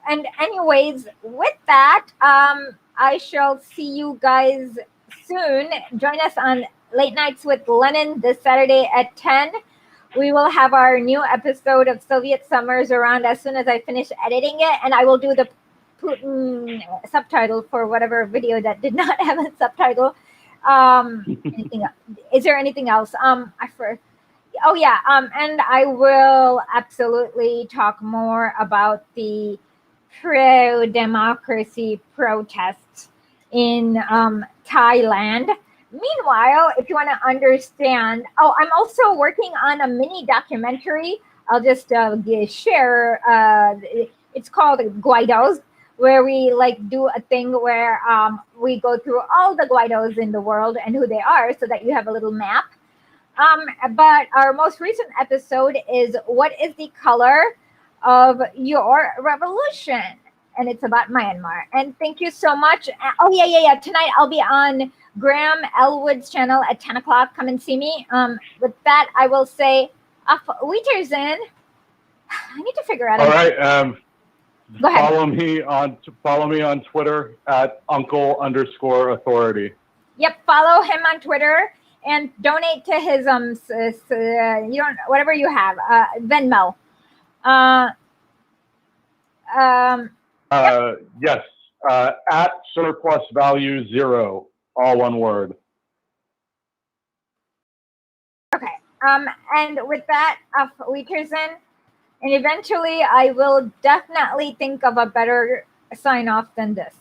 And anyways, with that, I shall see you guys soon. Join us on Late Nights with Lenin this Saturday at 10. We will have our new episode of Soviet Summers around as soon as I finish editing it, and I will do the Putin subtitle for whatever video that did not have a subtitle. Is there anything else? And I will absolutely talk more about the pro-democracy protests in Thailand. Meanwhile, if you want to understand, I'm also working on a mini documentary. I'll just share. It's called Guaidos, where we do a thing where we go through all the Guaidos in the world and who they are, so that you have a little map. But our most recent episode is what is the color of your revolution? And it's about Myanmar. And thank you so much. Tonight I'll be on Graham Elwood's channel at 10 o'clock. Come and see me. With that, I will say, Wiedersehen. I need to figure out. All right. Go ahead. Follow me on Twitter at uncle_authority. Yep. Follow him on Twitter and donate to his whatever you have, Venmo. Yes. At surplus value 0, all one word. Okay. And with that, Wiedersehen. And eventually I will definitely think of a better sign off than this.